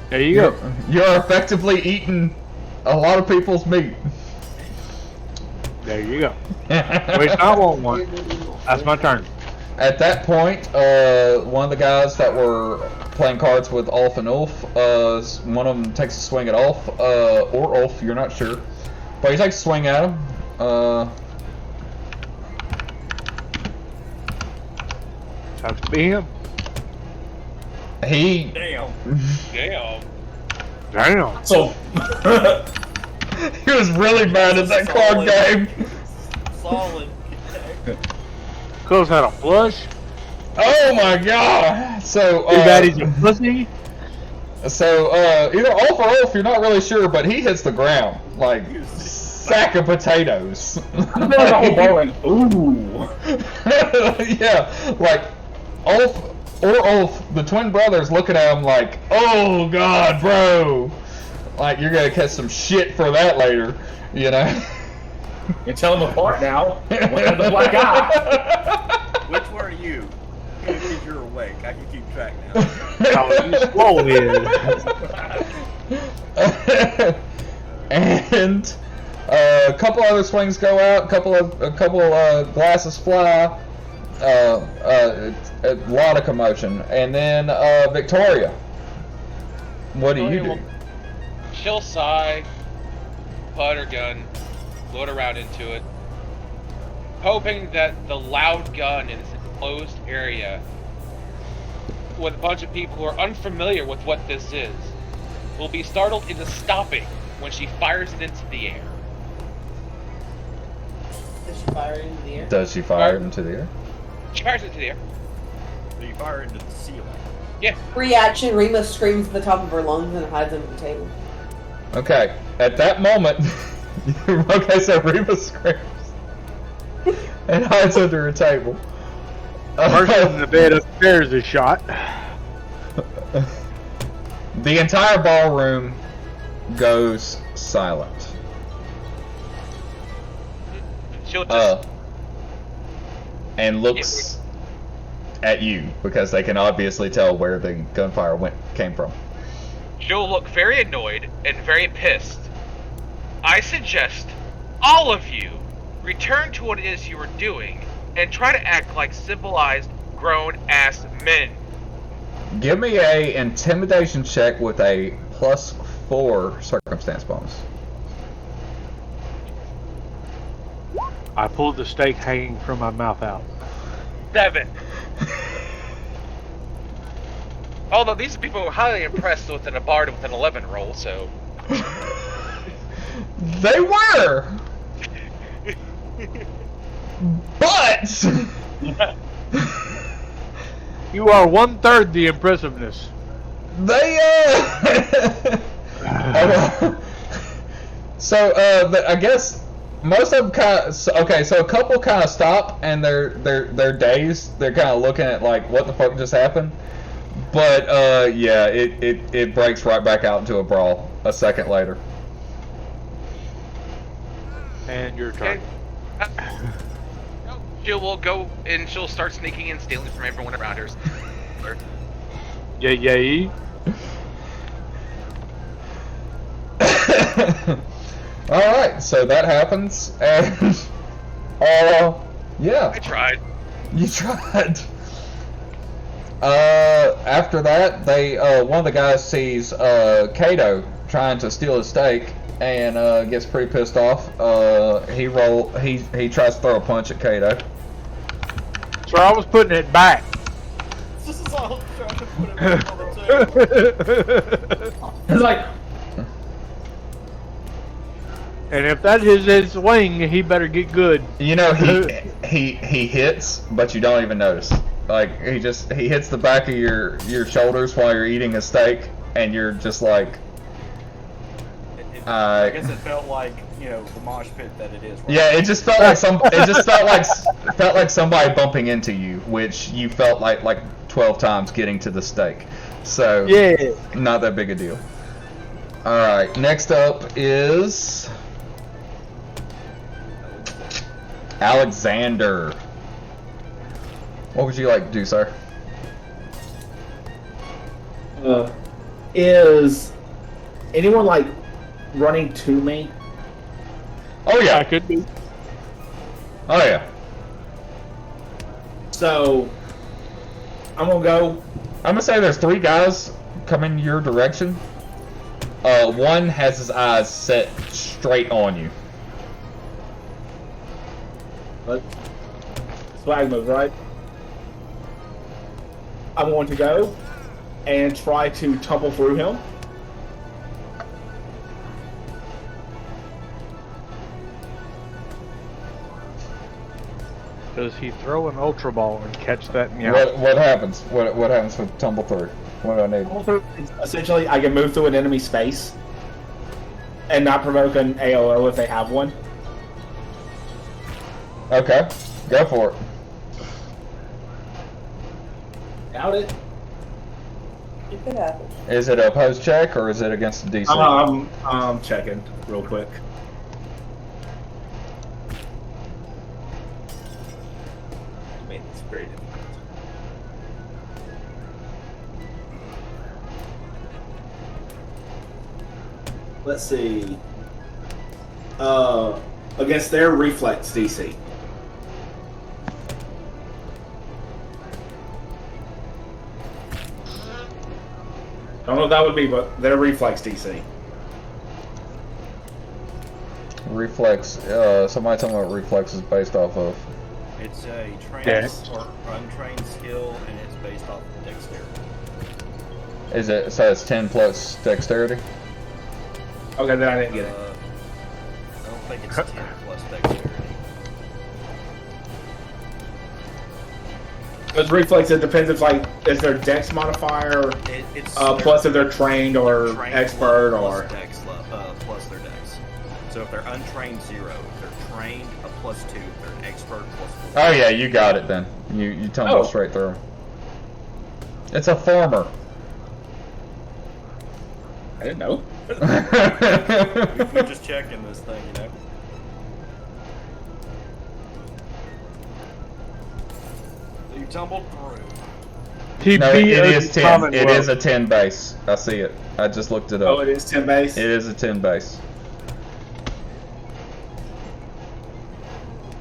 There you go. You're effectively eating a lot of people's meat. There you go. Which I want one. That's my turn. At that point, one of the guys that were playing cards with Ulf and Ulf, one of them takes a swing at Ulf, or Ulf, you're not sure. But he takes a swing at him. Has to be him. He... Damn. Damn. Damn. So, he was really bad at that card game. Solid. Close had a flush. Oh my god! So, Too bad he's a pussy. So, either Ulf or Ulf, you're not really sure, but he hits the ground. Like, sack of potatoes. I feel like the whole bar went, ooh. Yeah, like, Ulf or Ulf, the twin brothers, looking at him like, oh god, bro. Like, you're gonna catch some shit for that later, you know? You tell them apart now. One had the black eye. Which one are you? Because you're awake. I can keep track now. Oh, you swole And a couple other swings go out, a couple of glasses fly, a lot of commotion, and then Victoria, what do you do? She'll sigh, put her gun, load around into it, hoping that the loud gun in this enclosed area with a bunch of people who are unfamiliar with what this is will be startled into stopping when she fires it into the air. Does she fire it into the air? Does she fire it into the air? She fires it into the air. So you fire into the ceiling. Yeah. Reaction, Rima screams at the top of her lungs and hides under the table. Okay, at that moment, okay, so Reba screams and hides under a table. Person in the bed upstairs is shot. The entire ballroom goes silent. She'll just And looks at you because they can obviously tell where the gunfire came from. she'll look very annoyed and very pissed. I suggest all of you return to what it is you were doing and try to act like civilized grown-ass men. Give me a intimidation check with a +4 circumstance bonus. I pulled the steak hanging from my mouth out. 7. Although these people were highly impressed with a bard with an 11 roll, so... They were! But! You are 1/3 the impressiveness. They, So, I guess most of them kind of... Okay, so a couple kind of stop and they're dazed. They're kind of looking at, like, what the fuck just happened? But, yeah, it breaks right back out into a brawl a second later. And your turn. She will go and she'll start sneaking and stealing from everyone around her. Yeah. Alright, so that happens, and, yeah. I tried. You tried. After that, one of the guys sees, Kato trying to steal his steak, and, gets pretty pissed off. He tries to throw a punch at Kato. So I was putting it back. This is all I'm trying to put it back on the table. It's like, And if that is his swing, he better get good. You know, he hits, but you don't even notice. Like, he hits the back of your shoulders while you're eating a steak, and you're just like... I guess it felt like, the mosh pit that it is. Right? Yeah, it just felt like somebody bumping into you, which you felt like 12 times getting to the steak. So Yeah. not that big a deal. All right, next up is Alexander. What would you like to do, sir? Is anyone like running to me? Oh I yeah. could be. Oh yeah. So I'm gonna go. I'm gonna say there's 3 guys coming your direction. One has his eyes set straight on you. But swag moves, right? I'm going to go and try to tumble through him. Does he throw an ultra ball and catch that meow? What happens? What happens with tumble through? What do I need? Tumble through is essentially, I can move through an enemy space and not provoke an AOO if they have one. Okay, go for it. Doubt it. It could happen. Is it a opposed check or is it against the DC? I'm checking real quick. Made this very difficult. Let's see. Against their reflex DC. Don't know what that would be, but their reflex DC. Reflex. Somebody tell me what reflex is based off of. It's a trained Dex. or untrained skill, and it's based off of dexterity. Is it so? It's 10 plus dexterity. Okay, then I didn't get it. I don't think it's 10 plus dexterity. Because reflex, it depends if like is their dex modifier It's plus if they're trained or trained expert plus or. dex, plus their dex. So if they're untrained 0, if they're trained a +2, if they're an expert +4. Oh yeah, you got it then. You tumble Oh. straight through. It's a farmer. I didn't know. We're just checking this thing, you know. So you tumbled through. He No, beat it us is 10. Commonwealth. It is a 10 base. I see it. I just looked it up. Oh, it is 10 base. It is a 10 base.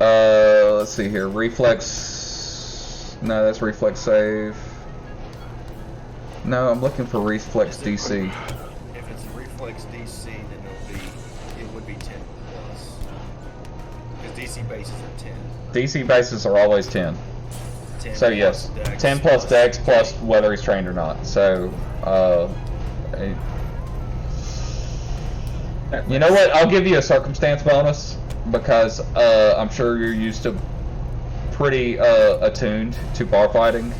Let's see here. Reflex. No, that's reflex save. No, I'm looking for reflex DC. If it's a reflex DC, then it would be 10 plus. Because DC bases are 10. DC bases are always 10. 10 So plus yes, dex 10 plus dex plus whether he's trained or not. So, you know what? I'll give you a circumstance bonus because I'm sure you're used to pretty attuned to bar fighting.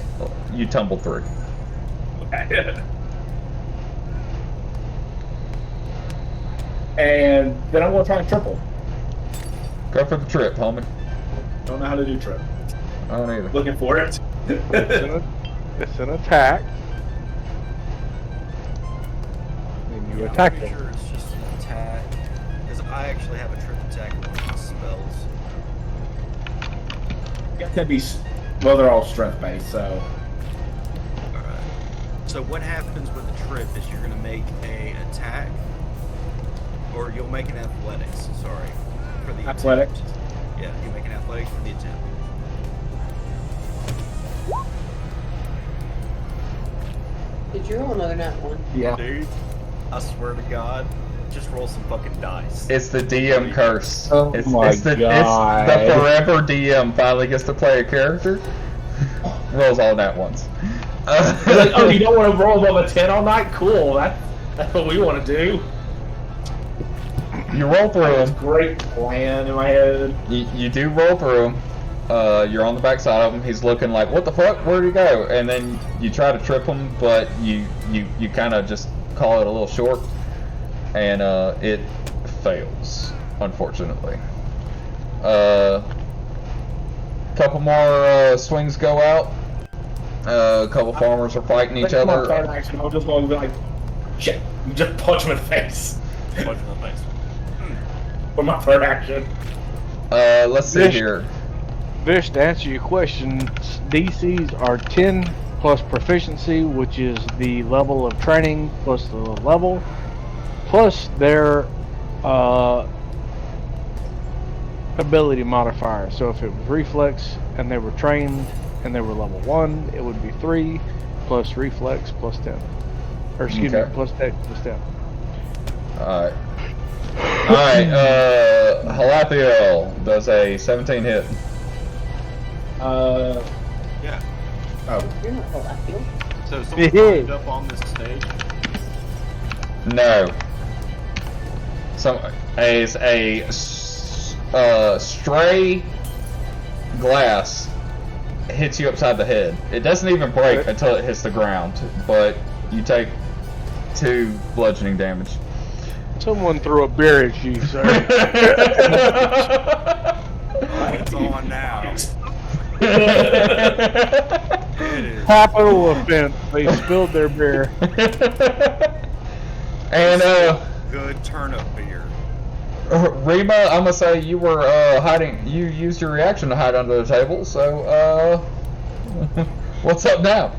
You tumbled through. And then I'm going to try and triple. Go for the trip, homie. Don't know how to do trip. I don't either. Looking for it. It's an attack. And you attack I'm pretty him. sure it's just an attack. Because I actually have a trip attack with my spells. Got to be. Well, they're all strength based, so. Alright. So what happens with the trip is you're going to make a attack. Or you'll make an athletics, sorry. For the Athletics. attempt. Yeah, you make an athletics for the attempt. Did you roll another nat one? Yeah. Dude, I swear to God, just roll some fucking dice. It's the DM curse. Oh my It's the God. forever DM finally gets to play a character. Rolls all nat ones. It's like, oh, you don't want to roll above a 10 all night? Cool. That's what we want to do. You roll through That's a them. great plan in my head. You do roll through him. You're on the backside of him. He's looking like, what the fuck? Where'd he go? And then you try to trip him, but you kind of just call it a little short, and it fails, unfortunately. Couple more swings go out. A couple farmers are fighting each That's my other. third action. I'm just going to be like, shit, you just punch him in the face. Punch in the face. For my third action. Let's see Vish. here. Vish, to answer your question, DCs are 10 plus proficiency, which is the level of training plus the level, plus their ability modifier. So if it was reflex and they were trained and they were level 1, it would be 3 plus reflex plus 10. Or excuse Okay. me, plus dex plus 10. Alright. Alright, Halathiel does a 17 hit. Yeah. Oh. You're not Halathiel. So someone climbed up on this stage. No. A stray glass hits you upside the head. It doesn't even break until it hits the ground, but you take 2 bludgeoning damage. Someone threw a beer at you, sir. It's on now. It is. Capital offense. They spilled their beer. And Good turnip beer. Reba, I'm gonna say you were hiding. You used your reaction to hide under the table. So what's up now?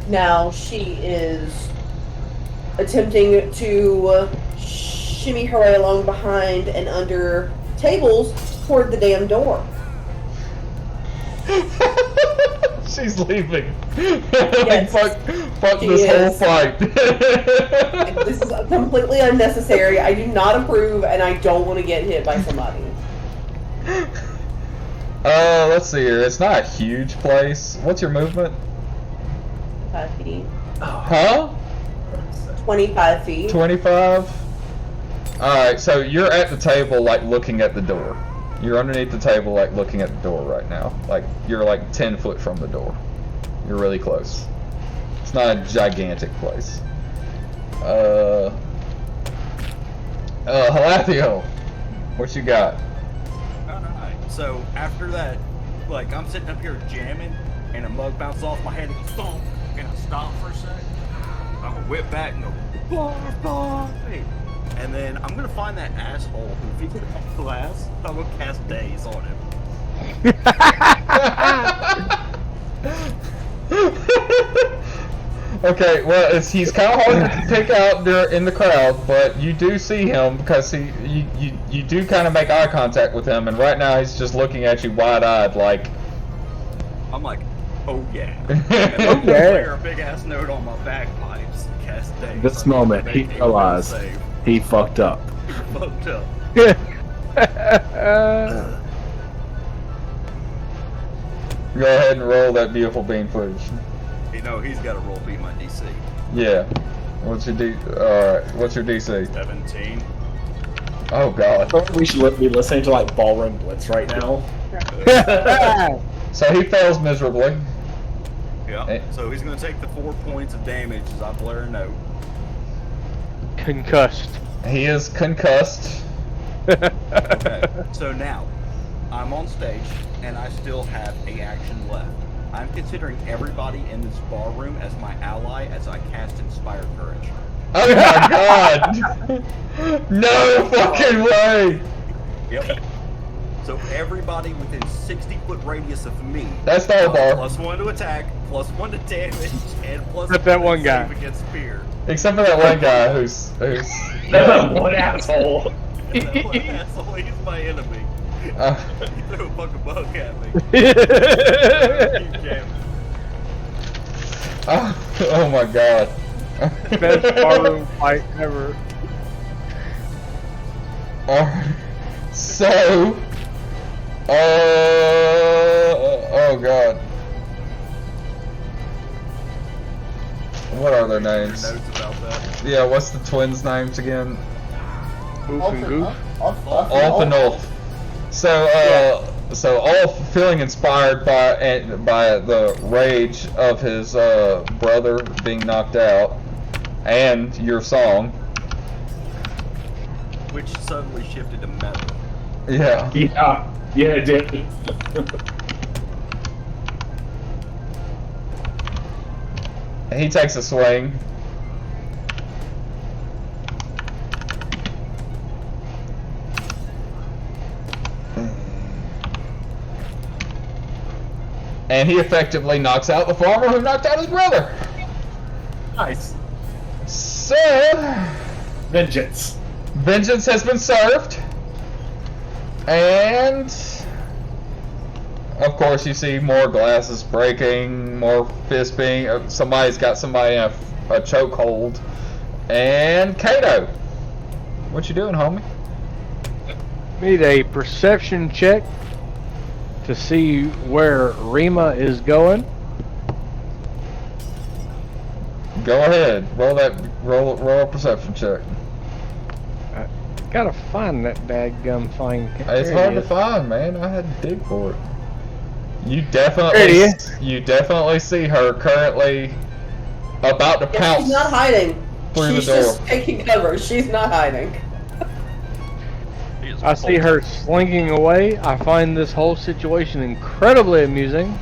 Now she is attempting to shimmy her way along behind and under tables toward the damn door. She's leaving. Yes. fuck She this whole is. fight. This is completely unnecessary. I do not approve, and I don't want to get hit by somebody. Let's see here. It's not a huge place. What's your movement? 5 feet. Huh? 25 feet. 25? Alright, so you're at the table, like, looking at the door. You're underneath the table, like, looking at the door right now. Like, you're, like, 10 foot from the door. You're really close. It's not a gigantic place. Halathiel, what you got? Alright, so after that, like, I'm sitting up here jamming, and a mug bounces off my head and goes, stomp. And I stop for a sec. I'm gonna whip back and go, bye. And then I'm gonna find that asshole who, if he can have glass, I'm gonna cast Daze on him. Okay, well, he's kind of hard to pick out there in the crowd, but you do see him because you do kind of make eye contact with him, and right now he's just looking at you wide-eyed, like. I'm like, oh yeah. And then clear a big ass note on my bagpipes. Cast Daze. This on him, moment, make he him realized save. he fucked up. Fucked up. Go ahead and roll that beautiful bean footage. You know, he's got to roll beat my DC. Yeah. What's your Alright, what's your DC? 17. Oh god. We should be listening to like Ballroom Blitz right now. So he fails miserably. Yeah. Hey. So he's going to take the 4 points of damage as I blare a note. Concussed. He is concussed. Okay. So now, I'm on stage, and I still have a action left. I'm considering everybody in this ballroom as my ally as I cast Inspire Courage. Oh my god! No fucking way! Yep. So everybody within 60-foot radius of me. That's the whole bar. +1 to attack, +1 to damage, and +1 Except that one to guy. save against fear. Except for that one guy who's One asshole. And that one asshole, he's my enemy. He threw a fucking bug at me. Keep jamming. oh my god. Best barroom fight ever. Alright. So oh god. What are their names? Notes about that. Yeah, what's the twins' names again? Oof and goof. Ulf and Ulf. So Ulf, feeling inspired by the rage of his brother being knocked out, and your song. Which suddenly shifted to metal. Yeah. Yeah, it did. He takes a swing. And he effectively knocks out the farmer who knocked out his brother. Nice. So, Vengeance. vengeance has been served. And, of course, you see more glasses breaking, more fists being... somebody's got somebody in a chokehold. And Kato, what you doing, homie? Need a perception check to see where Rima is going. Go ahead. Roll a perception check. Gotta find that dadgum thing. It's There hard it to is. find, man. I had to dig for it. You There definitely, it is. you definitely see her currently about to Yeah, pounce. she's not hiding. through She's the door. just taking cover. She's not hiding. He is I see her slinking away. I find this whole situation incredibly amusing.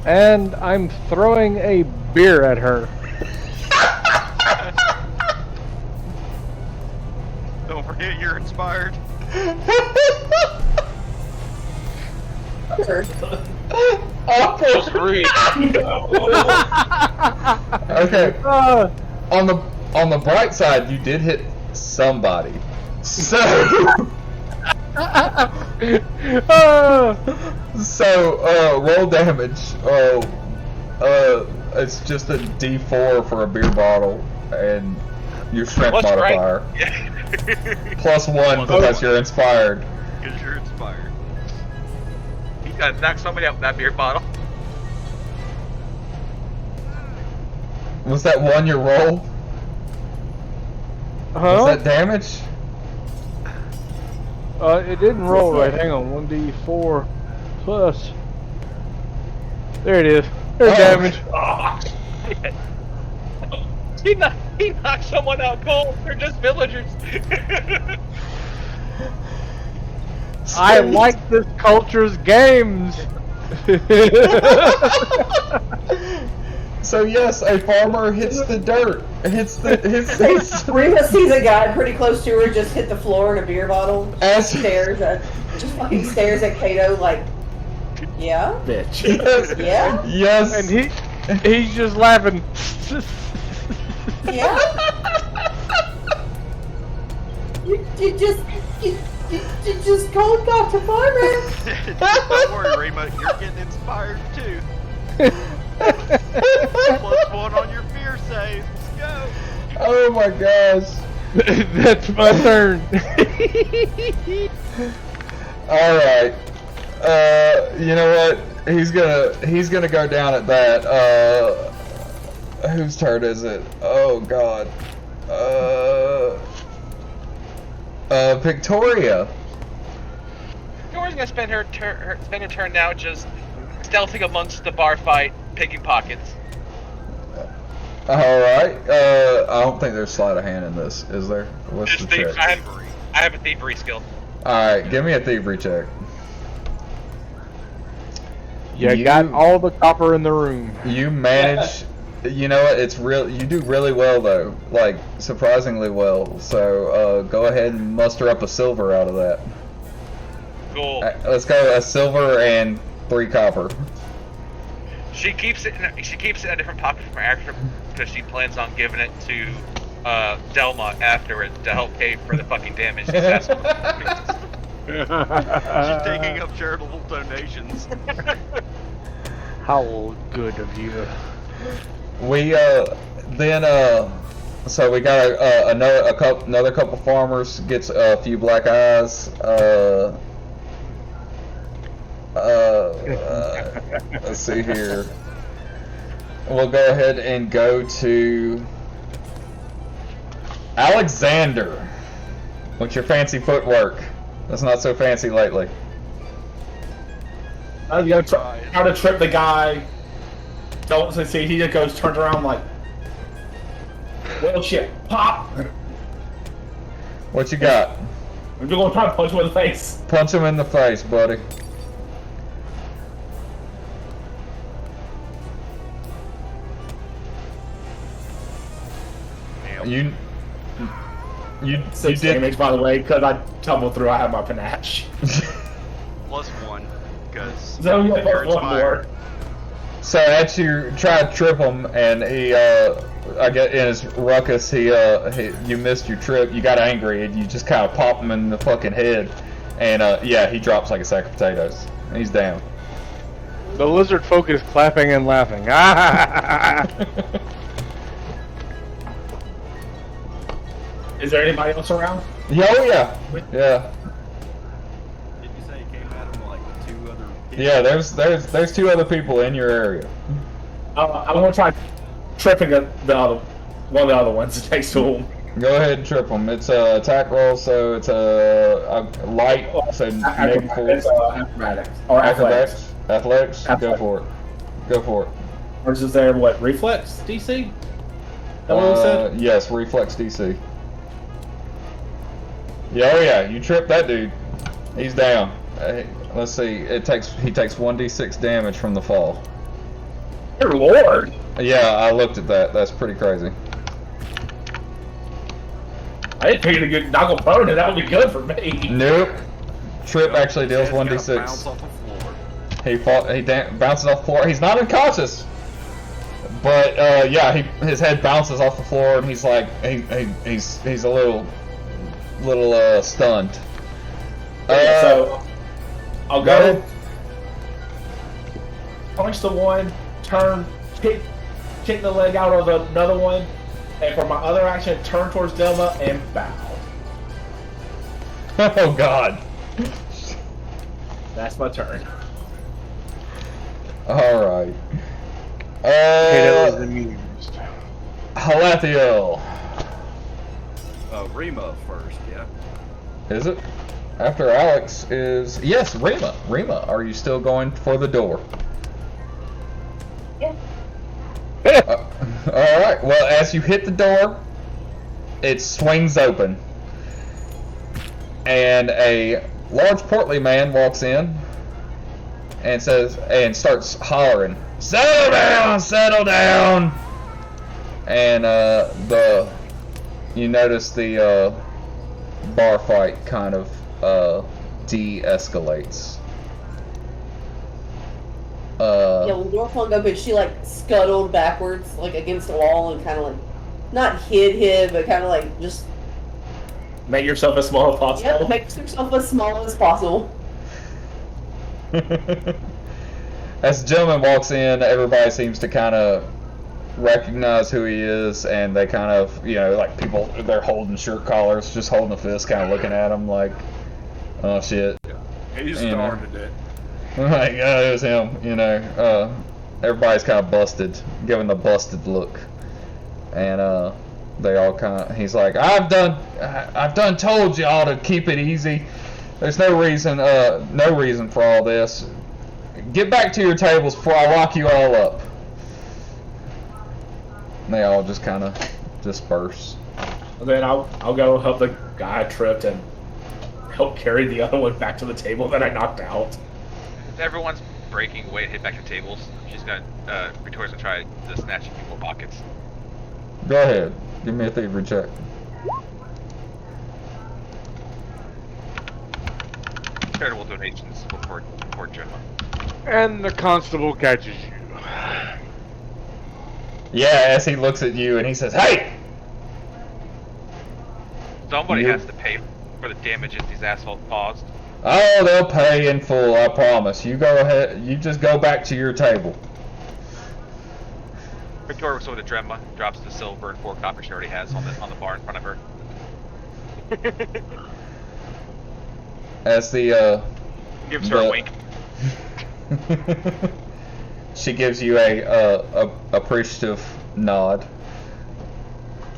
And I'm throwing a beer at her. Don't forget you're inspired. Just read. Okay. On the bright side, you did hit somebody. So roll damage. It's just a D4 for a beer bottle and your strength What's modifier. +1 because you're inspired. Because you're inspired. He's gonna knock somebody out with that beer bottle. Was that one your roll? Was that damage? It didn't roll right. Hang on. 1d4 plus. There it is. There's damage. He knocked someone out cold. They're just villagers. I like this culture's games. So yes, a farmer hits the dirt. Hits Rima sees a guy pretty close to her just hit the floor in a beer bottle. As- Just fucking stares at Kato like, yeah, Bitch. yeah, Yes. And he's just laughing. yeah. You just called Dr. Farmer. Don't worry, Rima, you're getting inspired too. +1 on your fear save. Let's go. Oh my gosh. That's my turn. All right. You know what? He's gonna go down at that. Whose turn is it? Oh God. Victoria. Victoria's gonna spend her turn now just stealthing amongst the bar fight, picking pockets. All right. I don't think there's sleight of hand in this, is there? What's Just the check? I have a thievery skill. All right, give me a thievery check. You got all the copper in the room. You manage. You know what? It's real. You do really well though, like surprisingly well. So go ahead and muster up a silver out of that. Cool. Let's go a silver and 3 copper. She keeps it in a different pocket from her action because she plans on giving it to Delma afterwards to help pay for the fucking damage she's asking. She's taking up charitable donations. How good of you. We so we got another couple farmers, gets a few black eyes. Let's see here. We'll go ahead and go to Alexander. What's your fancy footwork? That's not so fancy lately. I was gonna try to trip the guy. Don't succeed. He just turns around like, well, shit, pop. What you got? I'm just gonna try to punch him in the face. Punch him in the face, buddy. You you 6 did. damage, by the way, because I tumbled through. I have my panache. +1, because So you have one more. So as you try to trip him, and he, I get in his ruckus, you missed your trip. You got angry, and you just kind of pop him in the fucking head, and yeah, he drops like a sack of potatoes. He's down. The lizard folk is clapping and laughing. Is there anybody else around? Oh yeah, yeah, Did you say you came at him like 2 other people? yeah. There's 2 other people in your area. I'm gonna try tripping one of the other ones that takes to him. Go ahead and trip him. It's a attack roll, so it's a light, so It's -4. acrobatics or athletics. Athletics. Go Athletics. for it. Go for it. Or is there what reflex DC? That what we said? Yes, reflex DC. Yeah, oh yeah, you tripped that dude. He's down. Let's see. He takes 1d6 damage from the fall. Dear Lord! Yeah, I looked at that. That's pretty crazy. I didn't pick a good knuckle prone, and that would be good for me. Nope. Trip actually deals His head's gonna bounce 1d6. off the floor. He bounces off the floor. He's not unconscious, but yeah, his head bounces off the floor, and he's like he's a little stunned. So I'll go go ahead. punch the one, turn, kick the leg out of another one, and for my other action, turn towards Delma and bow. Oh God. That's my turn. All right. Kato is amused. Halathiel. Rima first, yeah. Is it? After Alex is yes, Rima. Rima, are you still going for the door? Yeah. All right. Well, as you hit the door, it swings open, and a large, portly man walks in and starts hollering, "Settle down, settle down!" And you notice the bar fight kind of de-escalates. Yeah, when the door flung open, she like scuttled backwards, like against the wall, and kind of like not hid, but kind of like just Make yourself as small as possible. make yourself as small as possible. As the gentleman walks in, everybody seems to kind of recognize who he is, and they kind of, like people, they're holding shirt collars, just holding a fist, kind of looking at him like, oh shit. He You know. started it. Like, oh, it was him, everybody's kind of busted, giving the busted look. And they all he's like, I've done told y'all to keep it easy. There's no reason for all this. Get back to your tables before I lock you all up. And they all just kind of disperse. And then I'll go help the guy I tripped and help carry the other one back to the table that I knocked out. If everyone's breaking away to hit back to tables, she's gonna Victoria's gonna try to snatch a few more pockets. Go ahead. Give me a thievery check. Charitable donations will support Gemma. And the constable catches you. Yeah, as he looks at you and he says, "Hey!" Somebody You- has to pay for the damages these assholes caused. Oh, they'll pay in full, I promise. You go ahead. You just go back to your table. Victoria looks over to Dremma, drops the silver and 4 copper she already has on the bar in front of her. As the Gives her a The- wink. she gives you a appreciative nod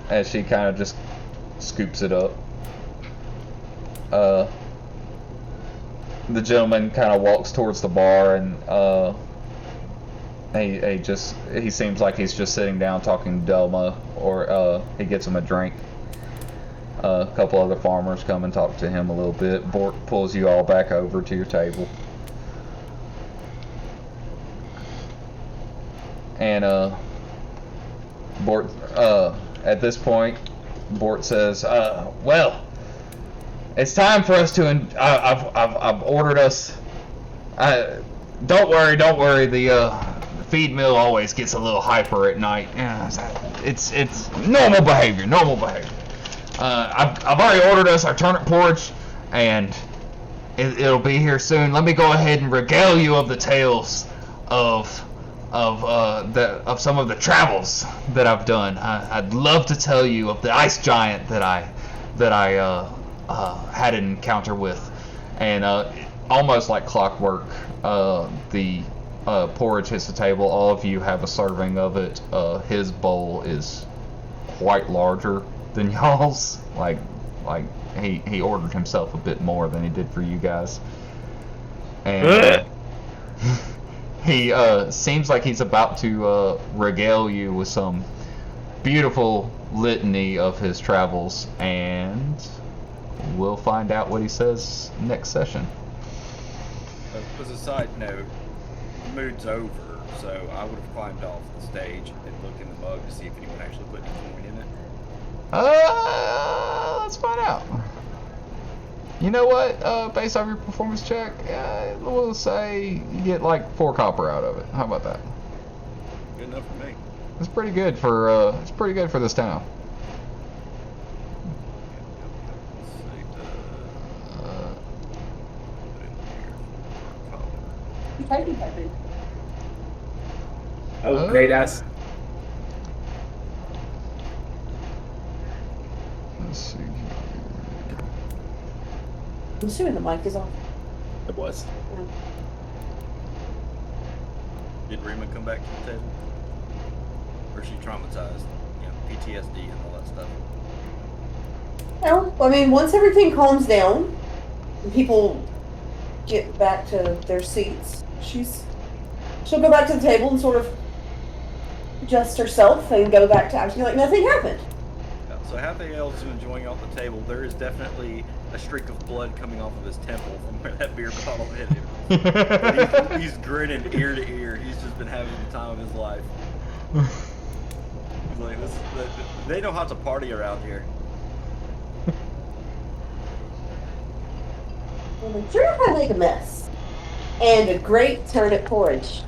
as she kind of just scoops it up. The gentleman kind of walks towards the bar, and he seems like he's just sitting down talking to Delma, or he gets him a drink. A couple other farmers come and talk to him a little bit. Bort pulls you all back over to your table. And Bort, at this point, Bort says, well, it's time for us to. I've ordered us. Don't worry. The feed mill always gets a little hyper at night. It's normal behavior. I've already ordered us our turnip porridge, and it'll be here soon. Let me go ahead and regale you of the tales of some of the travels that I've done. I'd love to tell you of the ice giant that I had an encounter with, and almost like clockwork, the porridge hits the table. All of you have a serving of it. His bowl is quite larger than y'all's. Like he ordered himself a bit more than he did for you guys, and he seems like he's about to regale you with some beautiful litany of his travels, and we'll find out what he says next session. As a side note, the mood's over, so I would have climbed off the stage and looked in the mug to see if anyone actually put any coin in it. Let's find out. You know what? Based off your performance check, we'll say you get like 4 copper out of it. How about that? Good enough for me. It's pretty good for this town. Let's see, You typing, typing. Oh, great ass. Let's see. I'm assuming the mic is on. It was. Did Rima come back to the table? Or is she traumatized? You know, PTSD and all that stuff. Well, I mean, once everything calms down and people get back to their seats, she'll go back to the table and sort of adjust herself and go back to acting like nothing happened. Yeah, so halfway else enjoying off the table, there is definitely a streak of blood coming off of his temple from where that beer bottle hit him. he's grinning ear to ear. He's just been having the time of his life. He's like, they know how to party around here. Well, then sure if I make a mess. And a great turnip porridge.